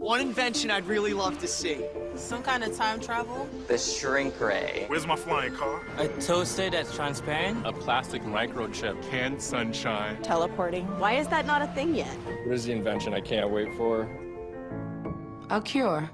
One invention I'd really love to see. Some kind of time travel? The shrink ray. Where's my flying car? A toaster that's transparent? A plastic microchip. Canned sunshine. Teleporting. Why is that not a thing yet? Where's the invention I can't wait for? A cure.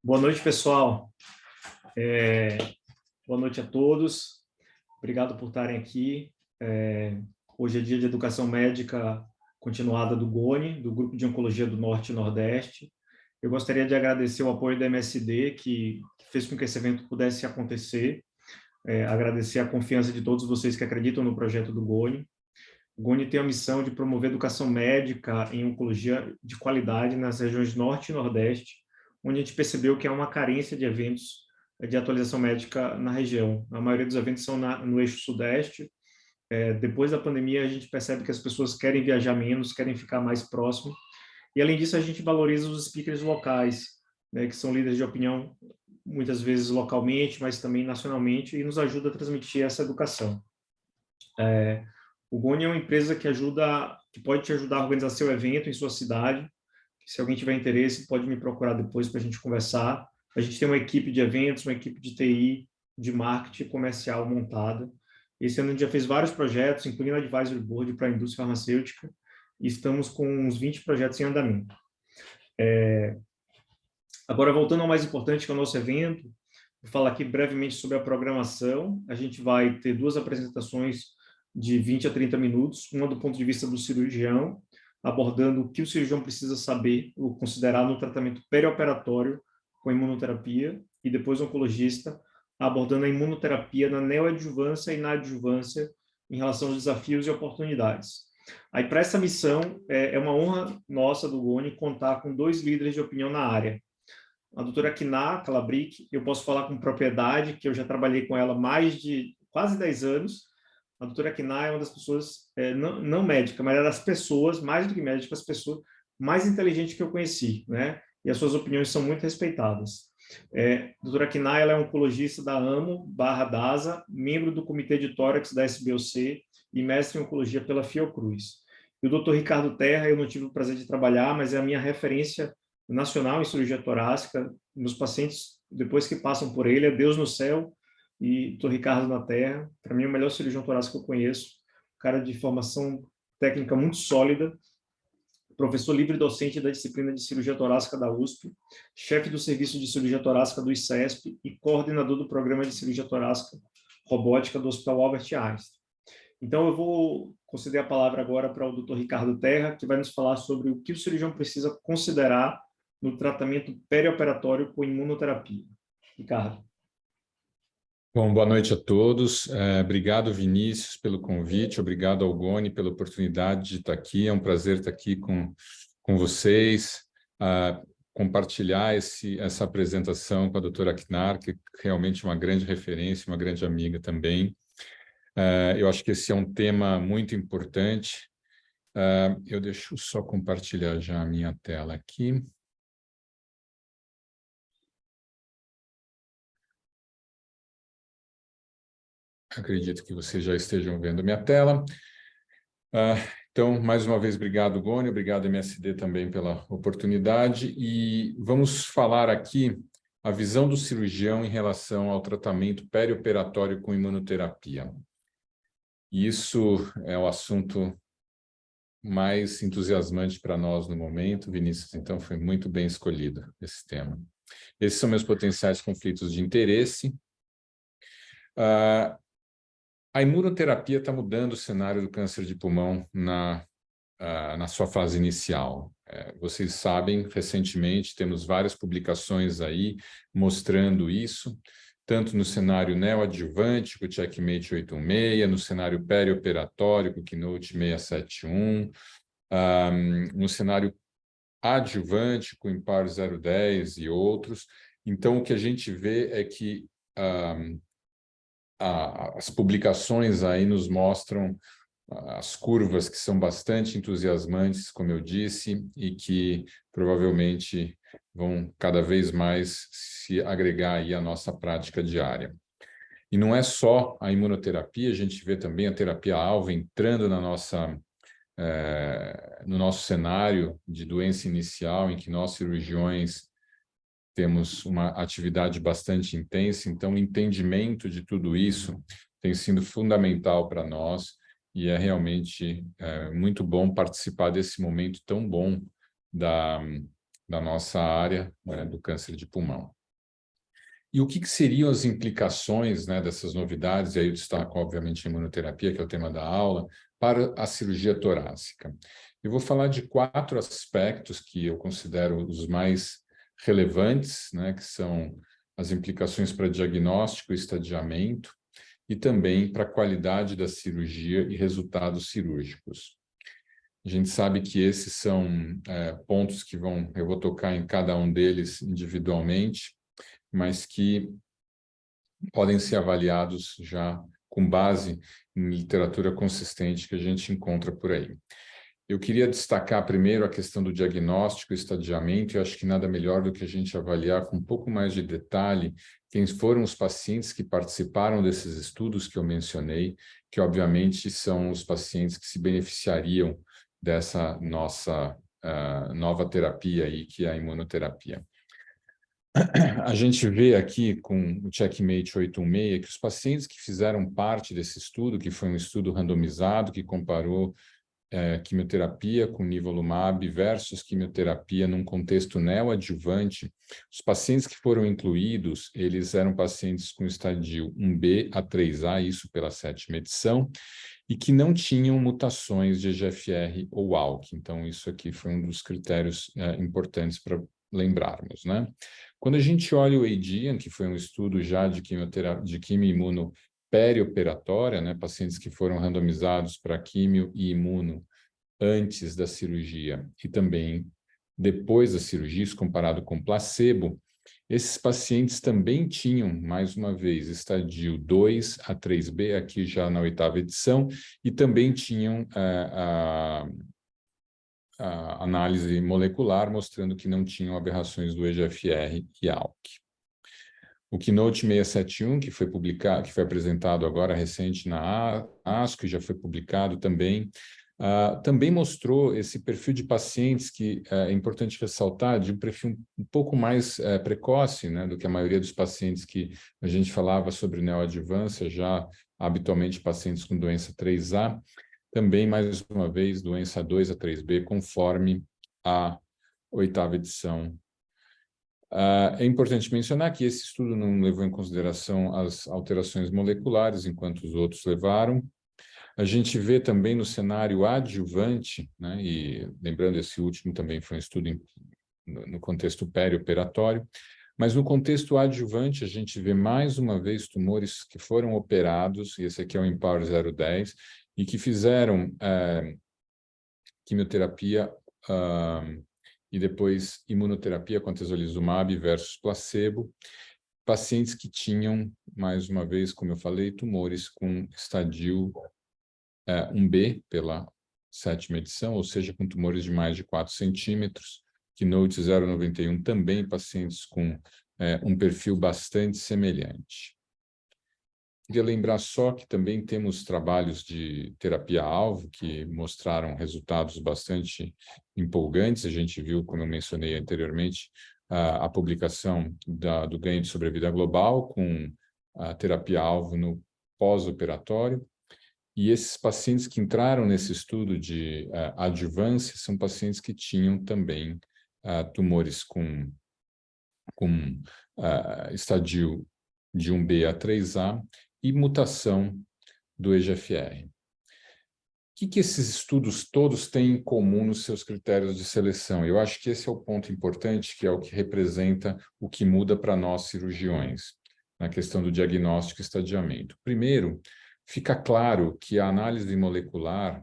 Boa noite, pessoal. Boa noite a todos. Obrigado por estarem aqui. Hoje é dia de Educação Médica Continuada do GONI, do Grupo de Oncologia do Norte e Nordeste. Eu gostaria de agradecer o apoio da MSD, que fez com que esse evento pudesse acontecer. Agradecer a confiança de todos vocês que acreditam no projeto do GONI. O GONI tem a missão de promover educação médica em oncologia de qualidade nas regiões Norte e Nordeste, onde a gente percebeu que há uma carência de eventos de atualização médica na região. A maioria dos eventos são no eixo Sudeste. Depois da pandemia, a gente percebe que as pessoas querem viajar menos, querem ficar mais próximo. E, além disso, a gente valoriza os speakers locais, né, que são líderes de opinião, muitas vezes localmente, mas também nacionalmente, e nos ajuda a transmitir essa educação. O GONI é uma empresa que pode te ajudar a organizar seu evento em sua cidade. Se alguém tiver interesse, pode me procurar depois para a gente conversar. A gente tem uma equipe de eventos, uma equipe de TI, de marketing comercial montada. Esse ano a gente já fez vários projetos, incluindo a Advisory Board para a indústria farmacêutica, e estamos com uns 20 projetos em andamento. Agora, voltando ao mais importante, que é o nosso evento, vou falar aqui brevemente sobre a programação. A gente vai ter 2 apresentações de 20 a 30 minutos, uma do ponto de vista do cirurgião, abordando o que o cirurgião precisa saber ou considerar no tratamento perioperatório com imunoterapia, e depois o oncologista abordando a imunoterapia na neoadjuvância e na adjuvância em relação aos desafios e oportunidades. Aí, para essa missão, é uma honra nossa do GONI contar com 2 líderes de opinião na área. A doutora Kiná Calabric, eu posso falar com propriedade, que eu já trabalhei com ela há mais de quase 10 anos. A doutora Kiná é uma das pessoas, não médica, mas é das pessoas, mais do que médica, as pessoas mais inteligentes que eu conheci, né? E as suas opiniões são muito respeitadas. A doutora Kiná, ela é oncologista da AMO/DASA, membro do Comitê de Tórax da SBOC e mestre em oncologia pela Fiocruz. E o doutor Ricardo Terra, eu não tive o prazer de trabalhar, mas é a minha referência nacional em cirurgia torácica. Meus pacientes, depois que passam por ele, é Deus no céu, e doutor Ricardo na Terra. Para mim, é o melhor cirurgião torácico que eu conheço, cara de formação técnica muito sólida, professor livre-docente da disciplina de cirurgia torácica da USP, chefe do serviço de cirurgia torácica do ICESP e coordenador do programa de cirurgia torácica robótica do Hospital Albert Einstein. Então, eu vou conceder a palavra agora para o doutor Ricardo Terra, que vai nos falar sobre o que o cirurgião precisa considerar no tratamento perioperatório com imunoterapia. Ricardo. Bom, boa noite a todos. Obrigado, Vinícius, pelo convite. Obrigado ao GONI pela oportunidade de estar aqui. É um prazer estar aqui com vocês, compartilhar essa apresentação com a doutora Kiná, que é realmente uma grande referência, uma grande amiga também. Eu acho que esse é um tema muito importante. Eu deixo só compartilhar já a minha tela aqui. Acredito que vocês já estejam vendo a minha tela. Então, mais uma vez, obrigado, GONI, obrigado, MSD, também pela oportunidade. E vamos falar aqui a visão do cirurgião em relação ao tratamento perioperatório com imunoterapia. Isso é o assunto mais entusiasmante para nós no momento, Vinícius, então foi muito bem escolhido esse tema. Esses são meus potenciais conflitos de interesse. A imunoterapia está mudando o cenário do câncer de pulmão na sua fase inicial. Vocês sabem, recentemente temos várias publicações aí mostrando isso, tanto no cenário neoadjuvante, com o Checkmate 816, no cenário perioperatório, com o Keynote 671, no cenário adjuvante, com o Empower 010 e outros. Então, o que a gente vê é que as publicações aí nos mostram as curvas que são bastante entusiasmantes, como eu disse, e que provavelmente vão cada vez mais se agregar aí à nossa prática diária. E não é só a imunoterapia, a gente vê também a terapia-alvo entrando no nosso cenário de doença inicial, em que nós, cirurgiões, temos uma atividade bastante intensa, então o entendimento de tudo isso tem sido fundamental para nós, e é realmente muito bom participar desse momento tão bom da nossa área, né, do câncer de pulmão. E o que seriam as implicações, né, dessas novidades, e aí eu destaco, obviamente, a imunoterapia, que é o tema da aula, para a cirurgia torácica? Eu vou falar de 4 aspectos que eu considero os mais relevantes, né, que são as implicações para diagnóstico e estadiamento, e também para a qualidade da cirurgia e resultados cirúrgicos. A gente sabe que esses são pontos que eu vou tocar em cada um deles individualmente, mas que podem ser avaliados já com base em literatura consistente que a gente encontra por aí. Eu queria destacar primeiro a questão do diagnóstico e estadiamento. Eu acho que nada melhor do que a gente avaliar com um pouco mais de detalhe quem foram os pacientes que participaram desses estudos que eu mencionei, que obviamente são os pacientes que se beneficiariam dessa nossa nova terapia aí, que é a imunoterapia. A gente vê aqui com o Checkmate 816 que os pacientes que fizeram parte desse estudo, que foi um estudo randomizado, que comparou quimioterapia com nivolumab versus quimioterapia num contexto neoadjuvante, os pacientes que foram incluídos, eles eram pacientes com estadio 1B a 3A, isso pela 7ª edição, e que não tinham mutações de EGFR ou ALK. Então, isso aqui foi um dos critérios importantes para lembrarmos, né? Quando a gente olha o AEGEAN, que foi um estudo já de quimio-imuno perioperatória, né, pacientes que foram randomizados para químio e imuno antes da cirurgia e também depois da cirurgia, isso comparado com placebo, esses pacientes também tinham, mais uma vez, estadio 2 a 3B, aqui já na 8ª edição, e também tinham a análise molecular, mostrando que não tinham aberrações do EGFR e ALK. O Keynote 671, que foi publicado, que foi apresentado agora recente na ASCO, e já foi publicado também, também mostrou esse perfil de pacientes que é importante ressaltar, de um perfil um pouco mais precoce, né, do que a maioria dos pacientes que a gente falava sobre neoadjuvância, já habitualmente pacientes com doença 3A, também, mais uma vez, doença 2 a 3B, conforme a 8ª edição. É importante mencionar que esse estudo não levou em consideração as alterações moleculares, enquanto os outros levaram. A gente vê também no cenário adjuvante, né, e lembrando, esse último também foi um estudo no contexto perioperatório, mas no contexto adjuvante a gente vê mais uma vez tumores que foram operados, e esse aqui é o Empower 010, e que fizeram quimioterapia e depois imunoterapia com atezolizumab versus placebo, pacientes que tinham, mais uma vez, como eu falei, tumores com estadio 1B pela 7ª edição, ou seja, com tumores de mais de 4 centímetros, Keynote 091 também pacientes com um perfil bastante semelhante. Queria lembrar só que também temos trabalhos de terapia-alvo que mostraram resultados bastante empolgantes. A gente viu, como eu mencionei anteriormente, a publicação do ganho de sobrevida global com a terapia-alvo no pós-operatório. E esses pacientes que entraram nesse estudo de adjuvância são pacientes que tinham também tumores com estadio de 1B a 3A, e mutação do EGFR. O que esses estudos todos têm em comum nos seus critérios de seleção? Eu acho que esse é o ponto importante, que é o que representa o que muda para nós cirurgiões, na questão do diagnóstico e estadiamento. Primeiro, fica claro que a análise molecular,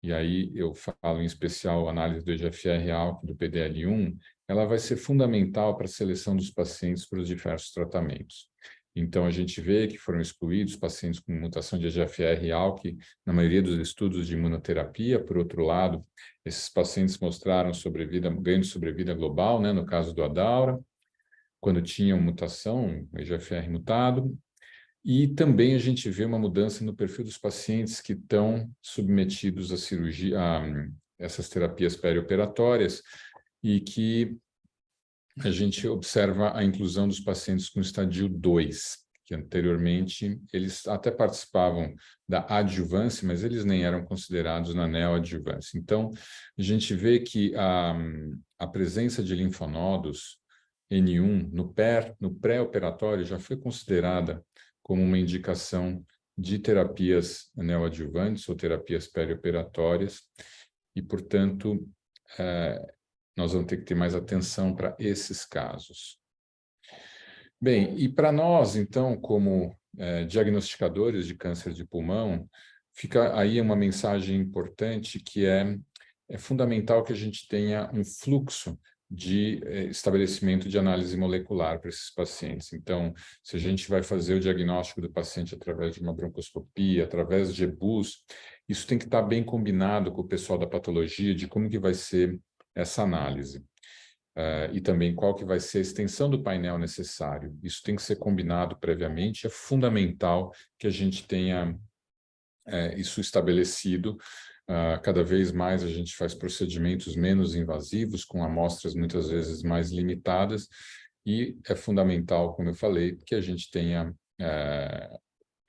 e aí eu falo em especial a análise do EGFR-ALK do PDL1, ela vai ser fundamental para a seleção dos pacientes para os diversos tratamentos. Então, a gente vê que foram excluídos pacientes com mutação de EGFR e ALK na maioria dos estudos de imunoterapia. Por outro lado, esses pacientes mostraram ganho de sobrevida global, né, no caso do Adaura, quando tinham mutação, EGFR mutado. E também a gente vê uma mudança no perfil dos pacientes que estão submetidos à cirurgia, a essas terapias perioperatórias, e que a gente observa a inclusão dos pacientes com estadio 2, que anteriormente eles até participavam da adjuvância, mas eles nem eram considerados na neoadjuvância. Então, a gente vê que a presença de linfonodos N1 no pré-operatório já foi considerada como uma indicação de terapias neoadjuvantes ou terapias perioperatórias, e, portanto, nós vamos ter que ter mais atenção para esses casos. Bem, e para nós, então, como diagnosticadores de câncer de pulmão, fica aí uma mensagem importante que é fundamental que a gente tenha um fluxo de estabelecimento de análise molecular para esses pacientes. Então, se a gente vai fazer o diagnóstico do paciente através de uma broncoscopia, através de EBUS, isso tem que estar bem combinado com o pessoal da patologia de como que vai ser essa análise. E também qual que vai ser a extensão do painel necessário. Isso tem que ser combinado previamente. É fundamental que a gente tenha isso estabelecido. Cada vez mais a gente faz procedimentos menos invasivos, com amostras muitas vezes mais limitadas, e é fundamental, como eu falei, que a gente tenha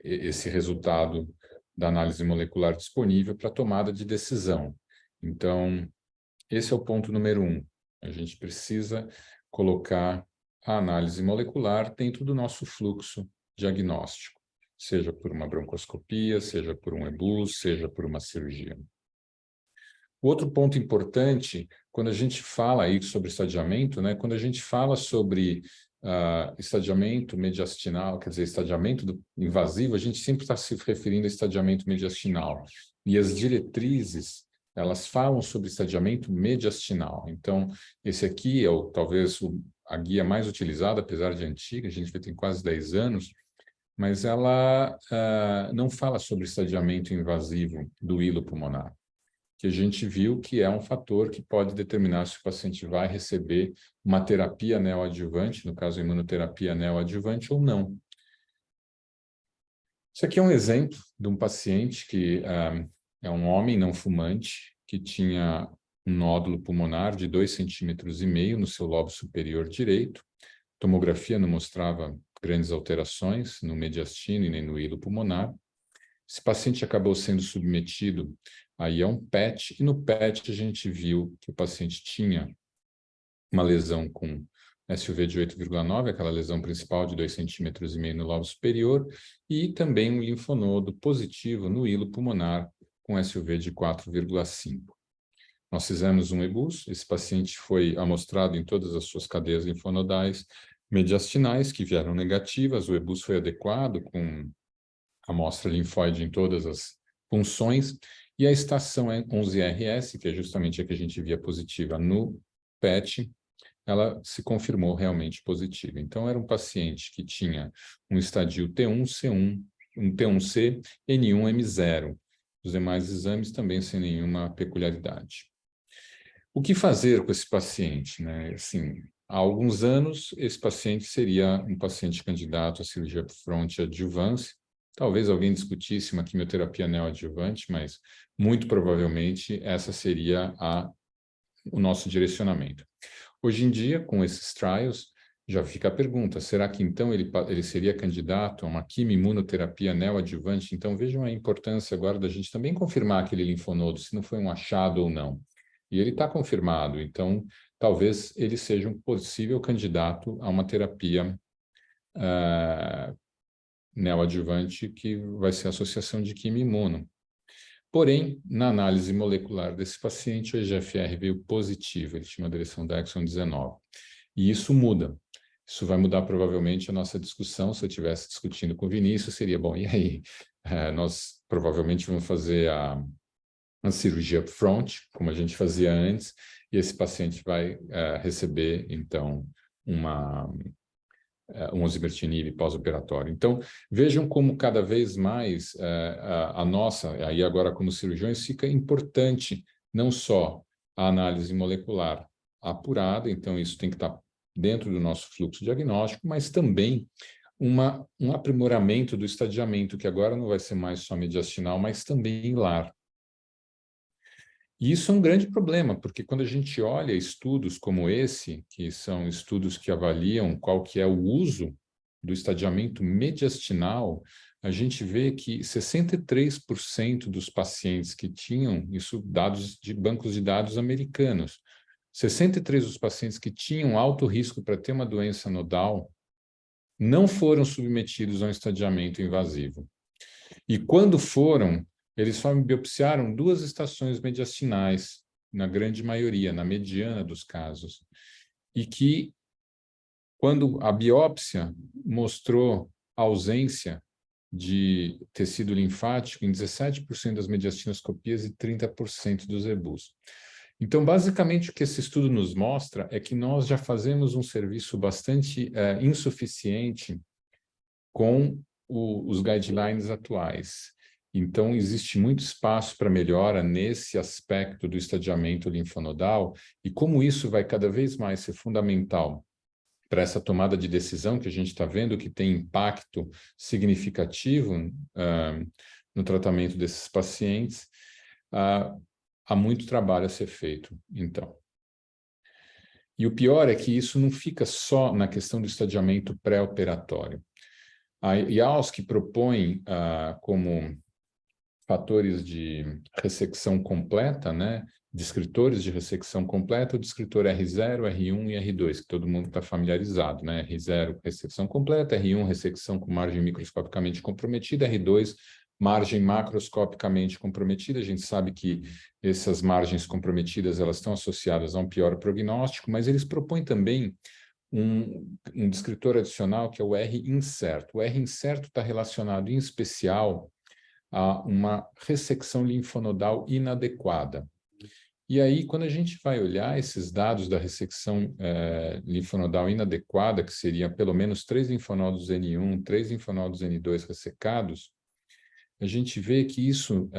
esse resultado da análise molecular disponível para tomada de decisão. Então, esse é o ponto número 1. A gente precisa colocar a análise molecular dentro do nosso fluxo diagnóstico, seja por uma broncoscopia, seja por um EBUS, seja por uma cirurgia. O outro ponto importante, quando a gente fala aí sobre estadiamento, né, quando a gente fala sobre estadiamento mediastinal, quer dizer, estadiamento invasivo, a gente sempre está se referindo a estadiamento mediastinal. E as diretrizes, elas falam sobre estadiamento mediastinal. Então, esse aqui é talvez a guia mais utilizada, apesar de antiga, a gente tem quase 10 anos, mas ela não fala sobre estadiamento invasivo do hilo pulmonar, que a gente viu que é um fator que pode determinar se o paciente vai receber uma terapia neoadjuvante, no caso, imunoterapia neoadjuvante ou não. Isso aqui é um exemplo de um paciente que é um homem não fumante, que tinha um nódulo pulmonar de 2,5 cm no seu lobo superior direito. Tomografia não mostrava grandes alterações no mediastino e nem no hilo pulmonar. Esse paciente acabou sendo submetido aí a um PET, e no PET a gente viu que o paciente tinha uma lesão com SUV de 8,9, aquela lesão principal de 2,5 cm no lobo superior, e também um linfonodo positivo no hilo pulmonar com SUV de 4,5. Nós fizemos um EBUS, esse paciente foi amostrado em todas as suas cadeias linfonodais mediastinais, que vieram negativas, o EBUS foi adequado com amostra linfóide em todas as funções, e a estação 11RS, que é justamente a que a gente via positiva no PET, ela se confirmou realmente positiva. Então, era um paciente que tinha um estadio T1C1, um T1C, N1M0. Os demais exames também sem nenhuma peculiaridade. O que fazer com esse paciente, né? Assim, há alguns anos, esse paciente seria um paciente candidato à cirurgia upfront adjuvância. Talvez alguém discutisse uma quimioterapia neoadjuvante, mas muito provavelmente essa seria o nosso direcionamento. Hoje em dia, com esses trials, já fica a pergunta, será que então ele seria candidato a uma quimioimunoterapia neoadjuvante? Então vejam a importância agora da gente também confirmar aquele linfonodo, se não foi um achado ou não. E ele está confirmado, então talvez ele seja um possível candidato a uma terapia neoadjuvante, que vai ser a associação de quimio-imuno. Porém, na análise molecular desse paciente, o EGFR veio positivo, ele tinha uma deleção da exon 19. E isso muda. Isso vai mudar provavelmente a nossa discussão. Se eu estivesse discutindo com o Vinícius, seria, bom, e aí? Nós provavelmente vamos fazer a cirurgia upfront, como a gente fazia antes, e esse paciente vai receber, então, uma um osimertinib pós-operatório. Então, vejam como cada vez mais a nossa, aí agora como cirurgiões, fica importante não só a análise molecular apurada, então isso tem que estar dentro do nosso fluxo diagnóstico, mas também um aprimoramento do estadiamento, que agora não vai ser mais só mediastinal, mas também lar. E isso é um grande problema, porque quando a gente olha estudos como esse, que são estudos que avaliam qual que é o uso do estadiamento mediastinal, a gente vê que 63% dos pacientes que tinham, isso dados de bancos de dados americanos, 63% dos pacientes que tinham alto risco para ter uma doença nodal não foram submetidos a um estadiamento invasivo. E quando foram, eles só biopsiaram 2 estações mediastinais, na grande maioria, na mediana dos casos. E que, quando a biópsia mostrou ausência de tecido linfático em 17% das mediastinoscopias e 30% dos EBUs. Então, basicamente, o que esse estudo nos mostra é que nós já fazemos um serviço bastante insuficiente com os guidelines atuais. Então, existe muito espaço para melhora nesse aspecto do estadiamento linfonodal, e como isso vai cada vez mais ser fundamental para essa tomada de decisão que a gente está vendo que tem impacto significativo no tratamento desses pacientes, há muito trabalho a ser feito, então. E o pior é que isso não fica só na questão do estadiamento pré-operatório. A IAUSC propõe como fatores de ressecção completa, né? Descritores de ressecção completa, o descritor R0, R1 e R2, que todo mundo está familiarizado, né? R0, ressecção completa, R1, ressecção com margem microscopicamente comprometida, R2, margem macroscopicamente comprometida. A gente sabe que essas margens comprometidas elas estão associadas a um pior prognóstico, mas eles propõem também um descritor adicional que é o R incerto. O R incerto está relacionado, em especial, a uma ressecção linfonodal inadequada. E aí, quando a gente vai olhar esses dados da ressecção linfonodal inadequada, que seria pelo menos 3 linfonodos N1, 3 linfonodos N2 ressecados, a gente vê que isso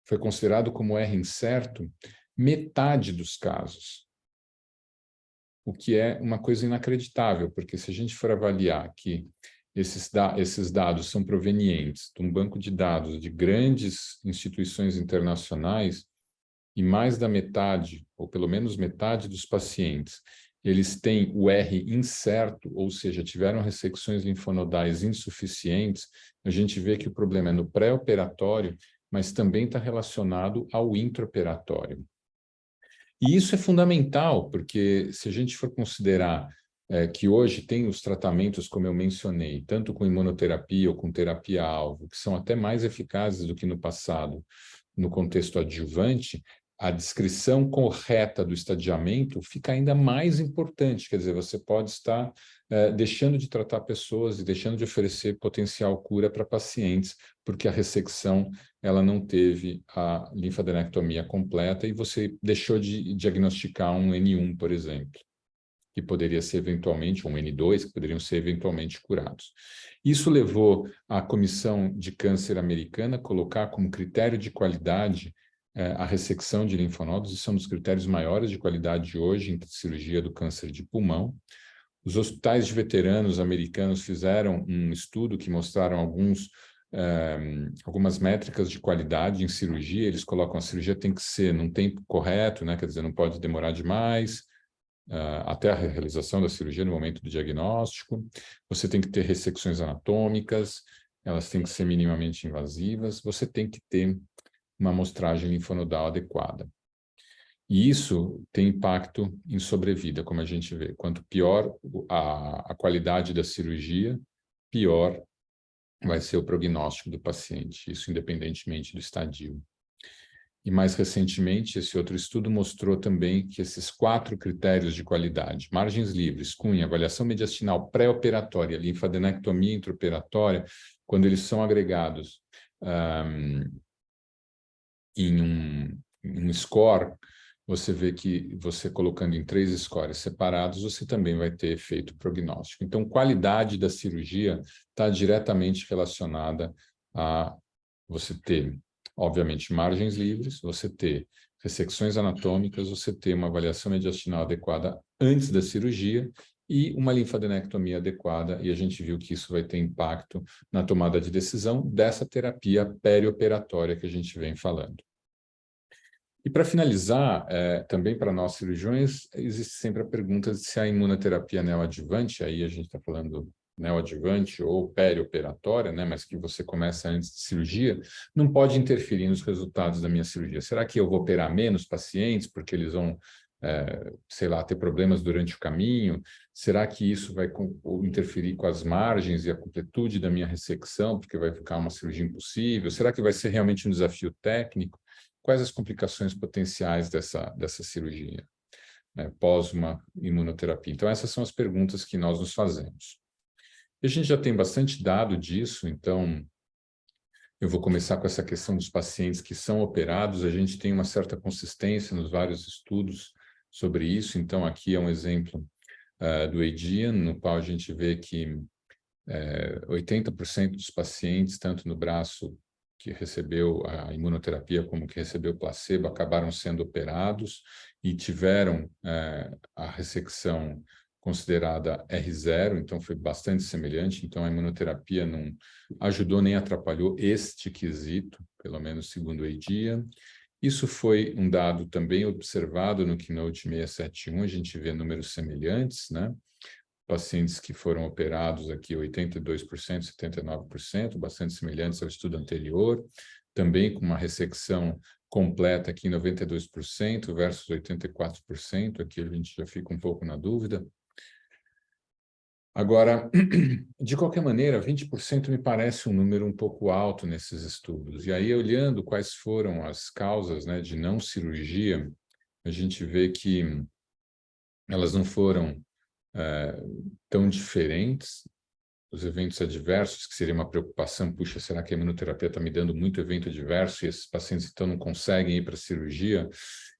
foi considerado como R incerto metade dos casos, o que é uma coisa inacreditável, porque se a gente for avaliar que esses dados são provenientes de um banco de dados de grandes instituições internacionais, e mais da metade, ou pelo menos metade dos pacientes, eles têm o R incerto, ou seja, tiveram ressecções linfonodais insuficientes, a gente vê que o problema é no pré-operatório, mas também está relacionado ao intraoperatório. E isso é fundamental, porque se a gente for considerar que hoje tem os tratamentos, como eu mencionei, tanto com imunoterapia ou com terapia-alvo, que são até mais eficazes do que no passado, no contexto adjuvante, a descrição correta do estadiamento fica ainda mais importante, quer dizer, você pode estar deixando de tratar pessoas e deixando de oferecer potencial cura para pacientes, porque a ressecção ela não teve a linfadenectomia completa e você deixou de diagnosticar um N1, por exemplo, que poderia ser eventualmente, um N2, que poderiam ser eventualmente curados. Isso levou a Comissão de Câncer Americana a colocar como critério de qualidade a ressecção de linfonodos, e são dos critérios maiores de qualidade hoje em cirurgia do câncer de pulmão. Os hospitais de veteranos americanos fizeram um estudo que mostraram algumas métricas de qualidade em cirurgia. Eles colocam a cirurgia tem que ser num tempo correto, né? Quer dizer, não pode demorar demais, até a realização da cirurgia no momento do diagnóstico. Você tem que ter ressecções anatômicas, elas têm que ser minimamente invasivas, você tem que ter uma amostragem linfonodal adequada. E isso tem impacto em sobrevida, como a gente vê. Quanto pior a qualidade da cirurgia, pior vai ser o prognóstico do paciente, isso independentemente do estadio. E mais recentemente, esse outro estudo mostrou também que esses 4 critérios de qualidade, margens livres, cunha, avaliação mediastinal pré-operatória, linfadenectomia intraoperatória, quando eles são agregados em um score você vê que você colocando em 3 scores separados, você também vai ter efeito prognóstico. Então, qualidade da cirurgia está diretamente relacionada a você ter, obviamente, margens livres, você ter ressecções anatômicas, você ter uma avaliação mediastinal adequada antes da cirurgia e uma linfadenectomia adequada, e a gente viu que isso vai ter impacto na tomada de decisão dessa terapia perioperatória que a gente vem falando. E para finalizar, também para nós cirurgiões, existe sempre a pergunta de se a imunoterapia neoadjuvante, aí a gente está falando neoadjuvante ou perioperatória, né, mas que você começa antes de cirurgia, não pode interferir nos resultados da minha cirurgia. Será que eu vou operar menos pacientes porque eles vão, sei lá, ter problemas durante o caminho? Será que isso vai interferir com as margens e a completude da minha ressecção, porque vai ficar uma cirurgia impossível? Será que vai ser realmente um desafio técnico? Quais as complicações potenciais dessa cirurgia, né, pós uma imunoterapia? Então, essas são as perguntas que nós nos fazemos. E a gente já tem bastante dado disso, então eu vou começar com essa questão dos pacientes que são operados. A gente tem uma certa consistência nos vários estudos sobre isso. Então, aqui é um exemplo do AEGEAN, no qual a gente vê que 80% dos pacientes, tanto no braço que recebeu a imunoterapia como que recebeu o placebo, acabaram sendo operados e tiveram a ressecção considerada R0, então foi bastante semelhante. Então, a imunoterapia não ajudou nem atrapalhou este quesito, pelo menos segundo o AEGEAN. Isso foi um dado também observado no Keynote 671, a gente vê números semelhantes, né? Pacientes que foram operados aqui, 82%, 79%, bastante semelhantes ao estudo anterior, também com uma ressecção completa aqui, 92% versus 84%, aqui a gente já fica um pouco na dúvida. Agora, de qualquer maneira, 20% me parece um número um pouco alto nesses estudos. E aí, olhando quais foram as causas, né, de não cirurgia, a gente vê que elas não foram tão diferentes. Os eventos adversos, que seria uma preocupação, puxa, será que a imunoterapia está me dando muito evento adverso e esses pacientes então não conseguem ir para a cirurgia?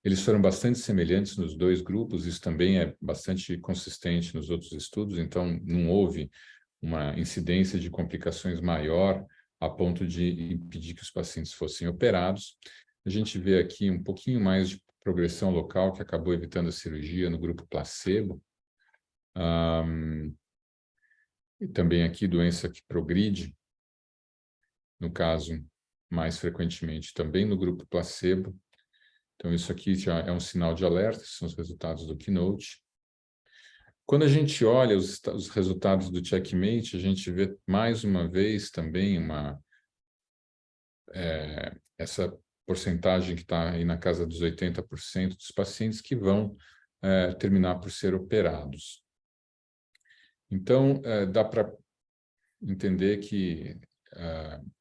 Eles foram bastante semelhantes nos dois grupos, isso também é bastante consistente nos outros estudos, então não houve uma incidência de complicações maior a ponto de impedir que os pacientes fossem operados. A gente vê aqui um pouquinho mais de progressão local que acabou evitando a cirurgia no grupo placebo. E também aqui doença que progride, no caso, mais frequentemente também no grupo placebo. Então, isso aqui já é um sinal de alerta, são os resultados do Keynote. Quando a gente olha os resultados do Checkmate, a gente vê mais uma vez também essa porcentagem que está aí na casa dos 80% dos pacientes que vão terminar por ser operados. Então, dá para entender que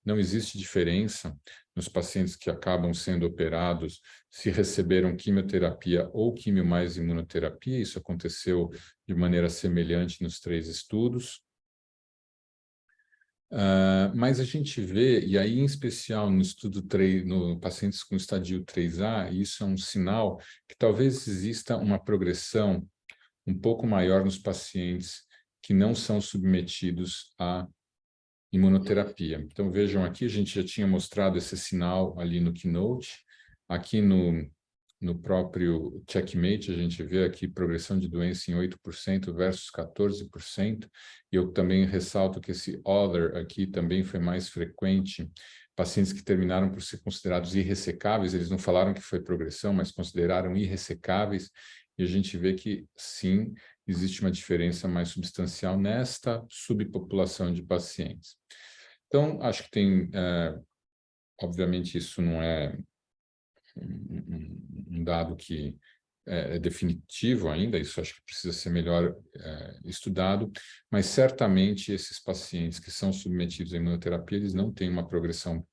não existe diferença nos pacientes que acabam sendo operados se receberam quimioterapia ou quimio mais imunoterapia. Isso aconteceu de maneira semelhante nos 3 estudos. Mas a gente vê, e aí em especial no estudo 3, no pacientes com estadio 3A, isso é um sinal que talvez exista uma progressão um pouco maior nos pacientes que não são submetidos à imunoterapia. Então, vejam aqui, a gente já tinha mostrado esse sinal ali no Keynote. Aqui no próprio Checkmate, a gente vê aqui progressão de doença em 8% versus 14%. E eu também ressalto que esse other aqui também foi mais frequente. Pacientes que terminaram por ser considerados irressecáveis, eles não falaram que foi progressão, mas consideraram irressecáveis. E a gente vê que, sim, existe uma diferença mais substancial nesta subpopulação de pacientes. Então, acho que tem, obviamente, isso não é um dado que é definitivo ainda, isso acho que precisa ser melhor estudado, mas certamente esses pacientes que são submetidos à imunoterapia, eles não têm uma progressão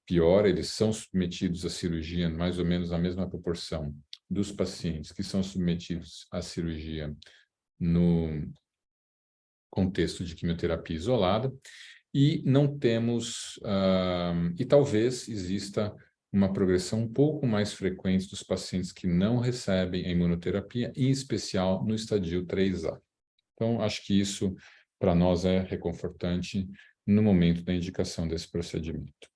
pior, eles são submetidos à cirurgia mais ou menos na mesma proporção dos pacientes que são submetidos à cirurgia no contexto de quimioterapia isolada, e não temos, e talvez exista uma progressão um pouco mais frequente dos pacientes que não recebem a imunoterapia, em especial no estadio 3A. Então, acho que isso, para nós, é reconfortante no momento da indicação desse procedimento.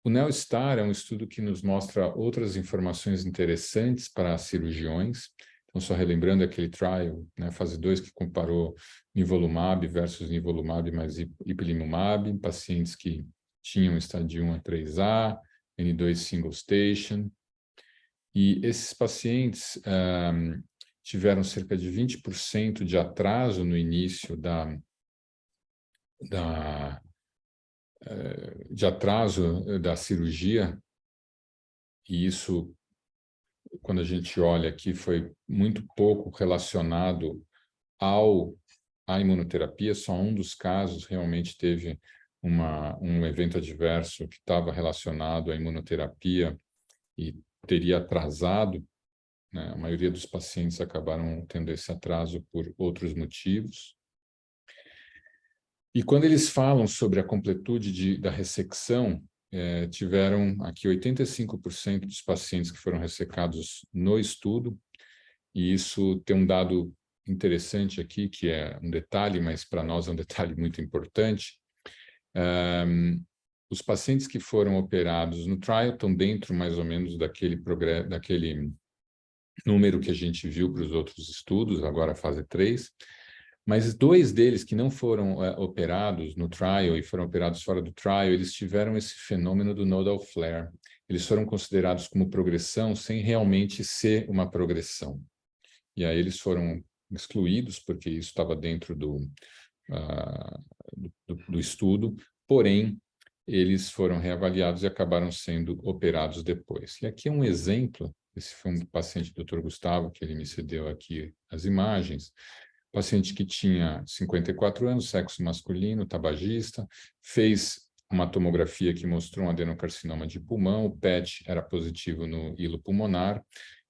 O NEO-STAR é um estudo que nos mostra outras informações interessantes para cirurgiões. Então, só relembrando aquele trial, né, fase 2, que comparou nivolumab versus nivolumab mais ipilimumab, pacientes que tinham estadio 1 a 3A, N2 single station. E esses pacientes tiveram cerca de 20% de atraso no início da cirurgia, e isso, quando a gente olha aqui, foi muito pouco relacionado à imunoterapia. Só um dos casos realmente teve um evento adverso que estava relacionado à imunoterapia e teria atrasado, né? A maioria dos pacientes acabaram tendo esse atraso por outros motivos. E quando eles falam sobre a completude da ressecção, tiveram aqui 85% dos pacientes que foram ressecados no estudo, e isso tem um dado interessante aqui, que é um detalhe, mas para nós é um detalhe muito importante. Os pacientes que foram operados no trial estão dentro mais ou menos daquele número que a gente viu para os outros estudos, agora a fase 3, mas 2 deles que não foram operados no trial e foram operados fora do trial, eles tiveram esse fenômeno do nodal flare. Eles foram considerados como progressão sem realmente ser uma progressão. E aí eles foram excluídos, porque isso estava dentro do estudo, porém, eles foram reavaliados e acabaram sendo operados depois. E aqui é um exemplo. Esse foi um paciente do Dr. Gustavo, que ele me cedeu aqui as imagens. Paciente que tinha 54 anos, sexo masculino, tabagista, fez uma tomografia que mostrou um adenocarcinoma de pulmão, o PET era positivo no hilo pulmonar,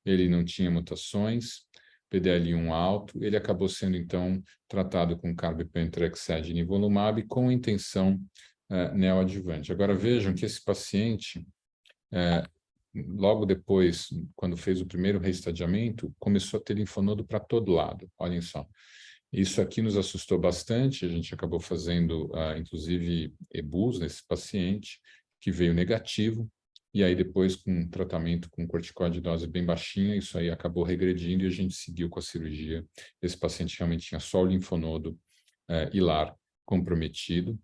ele não tinha mutações, PDL1 alto, ele acabou sendo, então, tratado com carbipentrexed e nivolumab com a intenção neoadjuvante. Agora, vejam que esse paciente, logo depois, quando fez o primeiro reestadiamento, começou a ter linfonodo para todo lado. Olhem só. Isso aqui nos assustou bastante. A gente acabou fazendo, inclusive, EBUs nesse paciente, que veio negativo. E aí, depois, com um tratamento com corticoide de dose bem baixinha, isso aí acabou regredindo e a gente seguiu com a cirurgia. Esse paciente realmente tinha só o linfonodo hilar comprometido.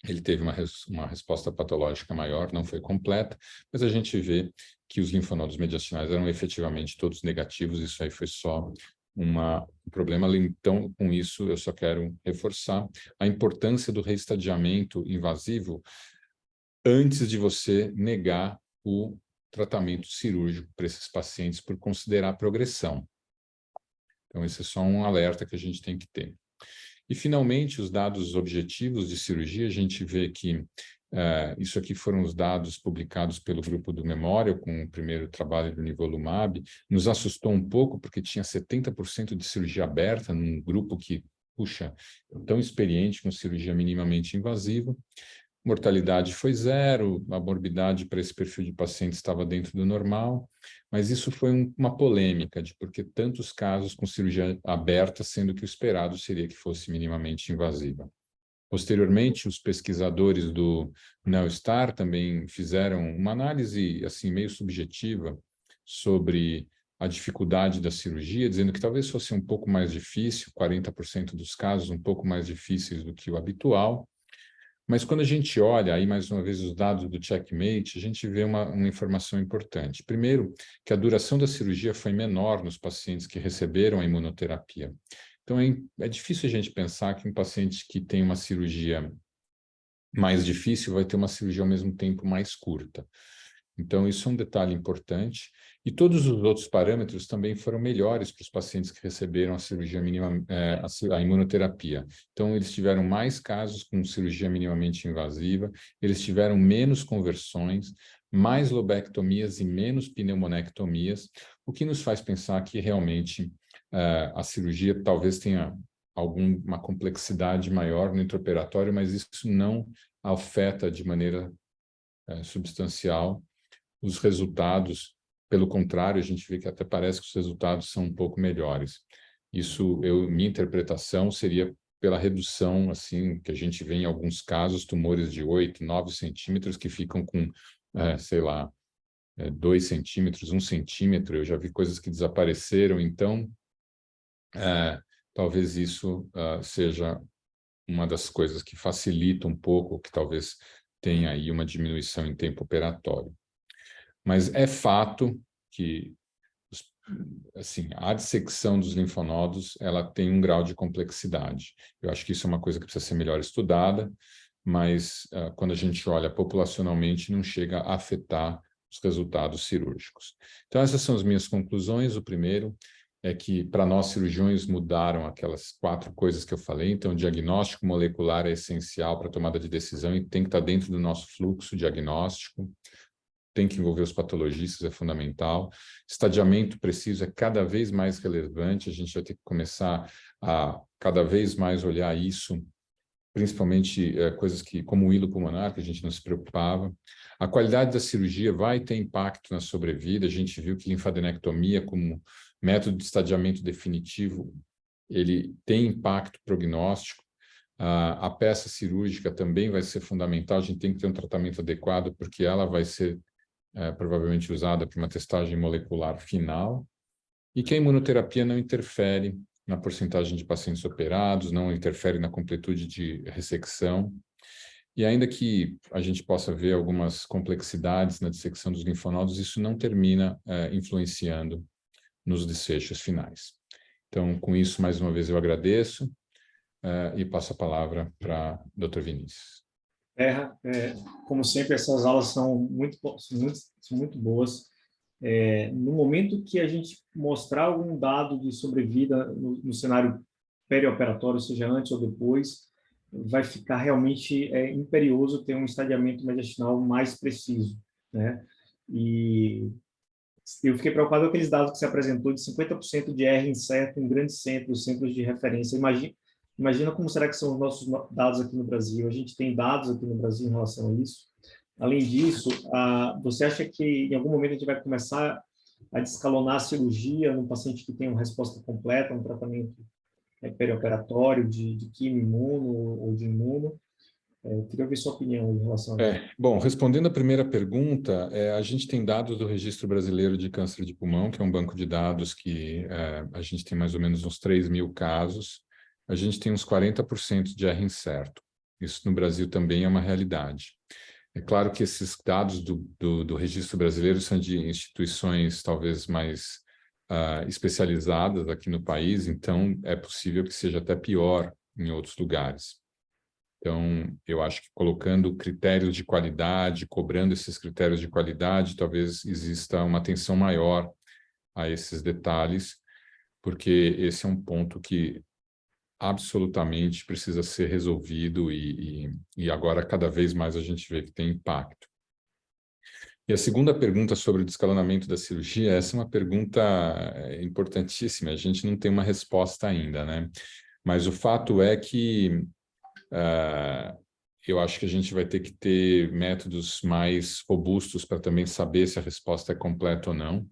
Ele teve uma resposta patológica maior, não foi completa, mas a gente vê que os linfonodos mediastinais eram efetivamente todos negativos. Isso aí foi só um problema. Então, com isso, eu só quero reforçar a importância do reestadiamento invasivo antes de você negar o tratamento cirúrgico para esses pacientes por considerar progressão. Então, esse é só um alerta que a gente tem que ter. E, finalmente, os dados objetivos de cirurgia, a gente vê que isso aqui foram os dados publicados pelo grupo do Memorial, com o primeiro trabalho do nivolumab. Nos assustou um pouco, porque tinha 70% de cirurgia aberta num grupo que, puxa, tão experiente com cirurgia minimamente invasiva. Mortalidade foi 0, a morbidade para esse perfil de paciente estava dentro do normal, mas isso foi uma polêmica de por que tantos casos com cirurgia aberta, sendo que o esperado seria que fosse minimamente invasiva. Posteriormente, os pesquisadores do NEO-STAR também fizeram uma análise assim, meio subjetiva sobre a dificuldade da cirurgia, dizendo que talvez fosse um pouco mais difícil, 40% dos casos um pouco mais difíceis do que o habitual. Mas quando a gente olha, aí mais uma vez, os dados do Checkmate, a gente vê uma informação importante. Primeiro, que a duração da cirurgia foi menor nos pacientes que receberam a imunoterapia. Então, é difícil a gente pensar que um paciente que tem uma cirurgia mais difícil vai ter uma cirurgia ao mesmo tempo mais curta. Então, isso é um detalhe importante. E todos os outros parâmetros também foram melhores para os pacientes que receberam a cirurgia mínima, a imunoterapia. Então, eles tiveram mais casos com cirurgia minimamente invasiva, eles tiveram menos conversões, mais lobectomias e menos pneumonectomias, o que nos faz pensar que realmente a cirurgia talvez tenha uma complexidade maior no intraoperatório, mas isso não afeta de maneira substancial. Os resultados, pelo contrário, a gente vê que até parece que os resultados são um pouco melhores. Isso, minha interpretação seria pela redução, assim, que a gente vê em alguns casos, tumores de 8, 9 centímetros que ficam com, sei lá, 2 centímetros, 1 centímetro. Eu já vi coisas que desapareceram, então, talvez isso seja uma das coisas que facilita um pouco, que talvez tenha aí uma diminuição em tempo operatório. Mas é fato que assim, a dissecção dos linfonodos, ela tem um grau de complexidade. Eu acho que isso é uma coisa que precisa ser melhor estudada, mas quando a gente olha populacionalmente, não chega a afetar os resultados cirúrgicos. Então, essas são as minhas conclusões. O primeiro é que, para nós cirurgiões, mudaram aquelas 4 coisas que eu falei. Então, o diagnóstico molecular é essencial para a tomada de decisão e tem que estar dentro do nosso fluxo diagnóstico. Tem que envolver os patologistas, é fundamental. Estadiamento preciso é cada vez mais relevante, a gente vai ter que começar a cada vez mais olhar isso, principalmente coisas como o hilo pulmonar, que a gente não se preocupava. A qualidade da cirurgia vai ter impacto na sobrevida, a gente viu que linfadenectomia, como método de estadiamento definitivo, ele tem impacto prognóstico. A peça cirúrgica também vai ser fundamental, a gente tem que ter um tratamento adequado, porque ela vai ser provavelmente usada para uma testagem molecular final, e que a imunoterapia não interfere na porcentagem de pacientes operados, não interfere na completude de ressecção, e ainda que a gente possa ver algumas complexidades na dissecção dos linfonodos, isso não termina influenciando nos desfechos finais. Então, com isso, mais uma vez eu agradeço e passo a palavra para o Dr. Vinícius. Como sempre, essas aulas são muito boas. No momento que a gente mostrar algum dado de sobrevida no cenário perioperatório, seja antes ou depois, vai ficar realmente imperioso ter um estadiamento mediastinal mais preciso, né? E eu fiquei preocupado com aqueles dados que você apresentou de 50% de R incerto em grandes centros de referência. Imagina como será que são os nossos dados aqui no Brasil. A gente tem dados aqui no Brasil em relação a isso. Além disso, você acha que em algum momento a gente vai começar a descalonar a cirurgia num paciente que tem uma resposta completa, um tratamento perioperatório de quimio-imuno ou de imuno? Eu queria ouvir sua opinião em relação a isso. Bom, respondendo a primeira pergunta, a gente tem dados do Registro Brasileiro de Câncer de Pulmão, que é um banco de dados que a gente tem mais ou menos uns 3.000 casos. A gente tem uns 40% de R incerto. Isso no Brasil também é uma realidade. É claro que esses dados do Registro Brasileiro são de instituições talvez mais especializadas aqui no país, então é possível que seja até pior em outros lugares. Então, eu acho que colocando critérios de qualidade, cobrando esses critérios de qualidade, talvez exista uma atenção maior a esses detalhes, porque esse é um ponto que absolutamente precisa ser resolvido e agora cada vez mais a gente vê que tem impacto. E a segunda pergunta sobre o descalonamento da cirurgia, essa é uma pergunta importantíssima, a gente não tem uma resposta ainda, né? Mas o fato é que eu acho que a gente vai ter que ter métodos mais robustos para também saber se a resposta é completa ou não.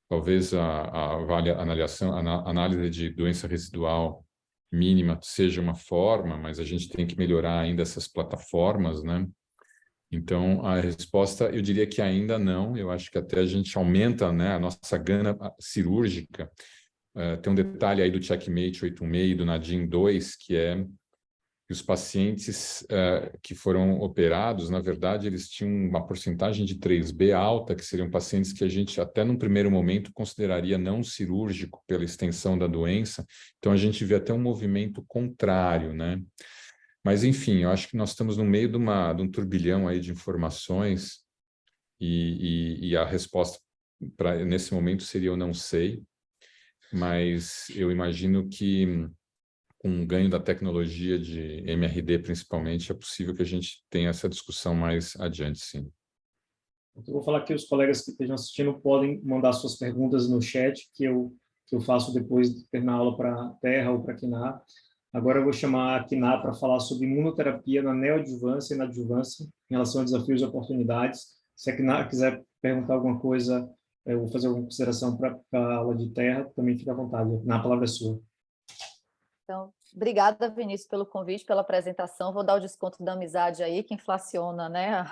Talvez a análise de doença residual mínima seja uma forma, mas a gente tem que melhorar ainda essas plataformas, né? Então, a resposta, eu diria que ainda não. Eu acho que até a gente aumenta, né, a nossa gana cirúrgica. Tem um detalhe aí do Checkmate 816 e do Nadim 2, que é que os pacientes que foram operados, na verdade, eles tinham uma porcentagem de 3B alta, que seriam pacientes que a gente até num primeiro momento consideraria não cirúrgico pela extensão da doença. Então, a gente vê até um movimento contrário, né? Mas, enfim, eu acho que nós estamos no meio de um turbilhão aí de informações e a resposta nesse momento seria eu não sei, mas eu imagino que com o ganho da tecnologia de MRD, principalmente, é possível que a gente tenha essa discussão mais adiante, sim. Eu vou falar que os colegas que estejam assistindo podem mandar suas perguntas no chat, que eu faço depois de terminar a aula para a Terra ou para a Kiná. Agora eu vou chamar a Kiná para falar sobre imunoterapia na neoadjuvância e na adjuvância em relação a desafios e oportunidades. Se a Kná quiser perguntar alguma coisa, eu vou fazer alguma consideração para a aula de terra, também fica à vontade. Na palavra é sua. Então, obrigada, Vinícius, pelo convite, pela apresentação. Vou dar o desconto da amizade aí, que inflaciona, né,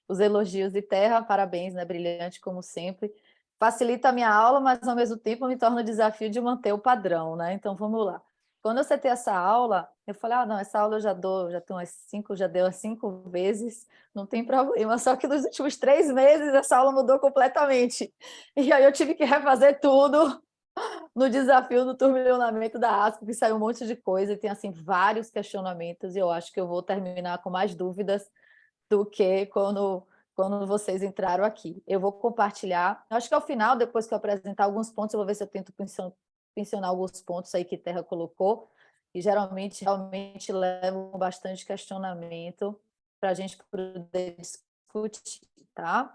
os elogios de terra. Parabéns, né, brilhante como sempre. Facilita a minha aula, mas ao mesmo tempo me torna o desafio de manter o padrão, né? Então, vamos lá. Quando eu setei essa aula, eu falei, não, essa aula eu já tenho já deu umas 5 vezes, não tem problema. Só que nos últimos 3 meses essa aula mudou completamente. E aí eu tive que refazer tudo no desafio do turbilhonamento da ASCO, que saiu um monte de coisa, e tem assim vários questionamentos, e eu acho que eu vou terminar com mais dúvidas do que quando vocês entraram aqui. Eu vou compartilhar, acho que ao final, depois que eu apresentar alguns pontos, eu vou ver se eu tento mencionar alguns pontos aí que Terra colocou, e geralmente realmente levam bastante questionamento para a gente poder discutir, tá?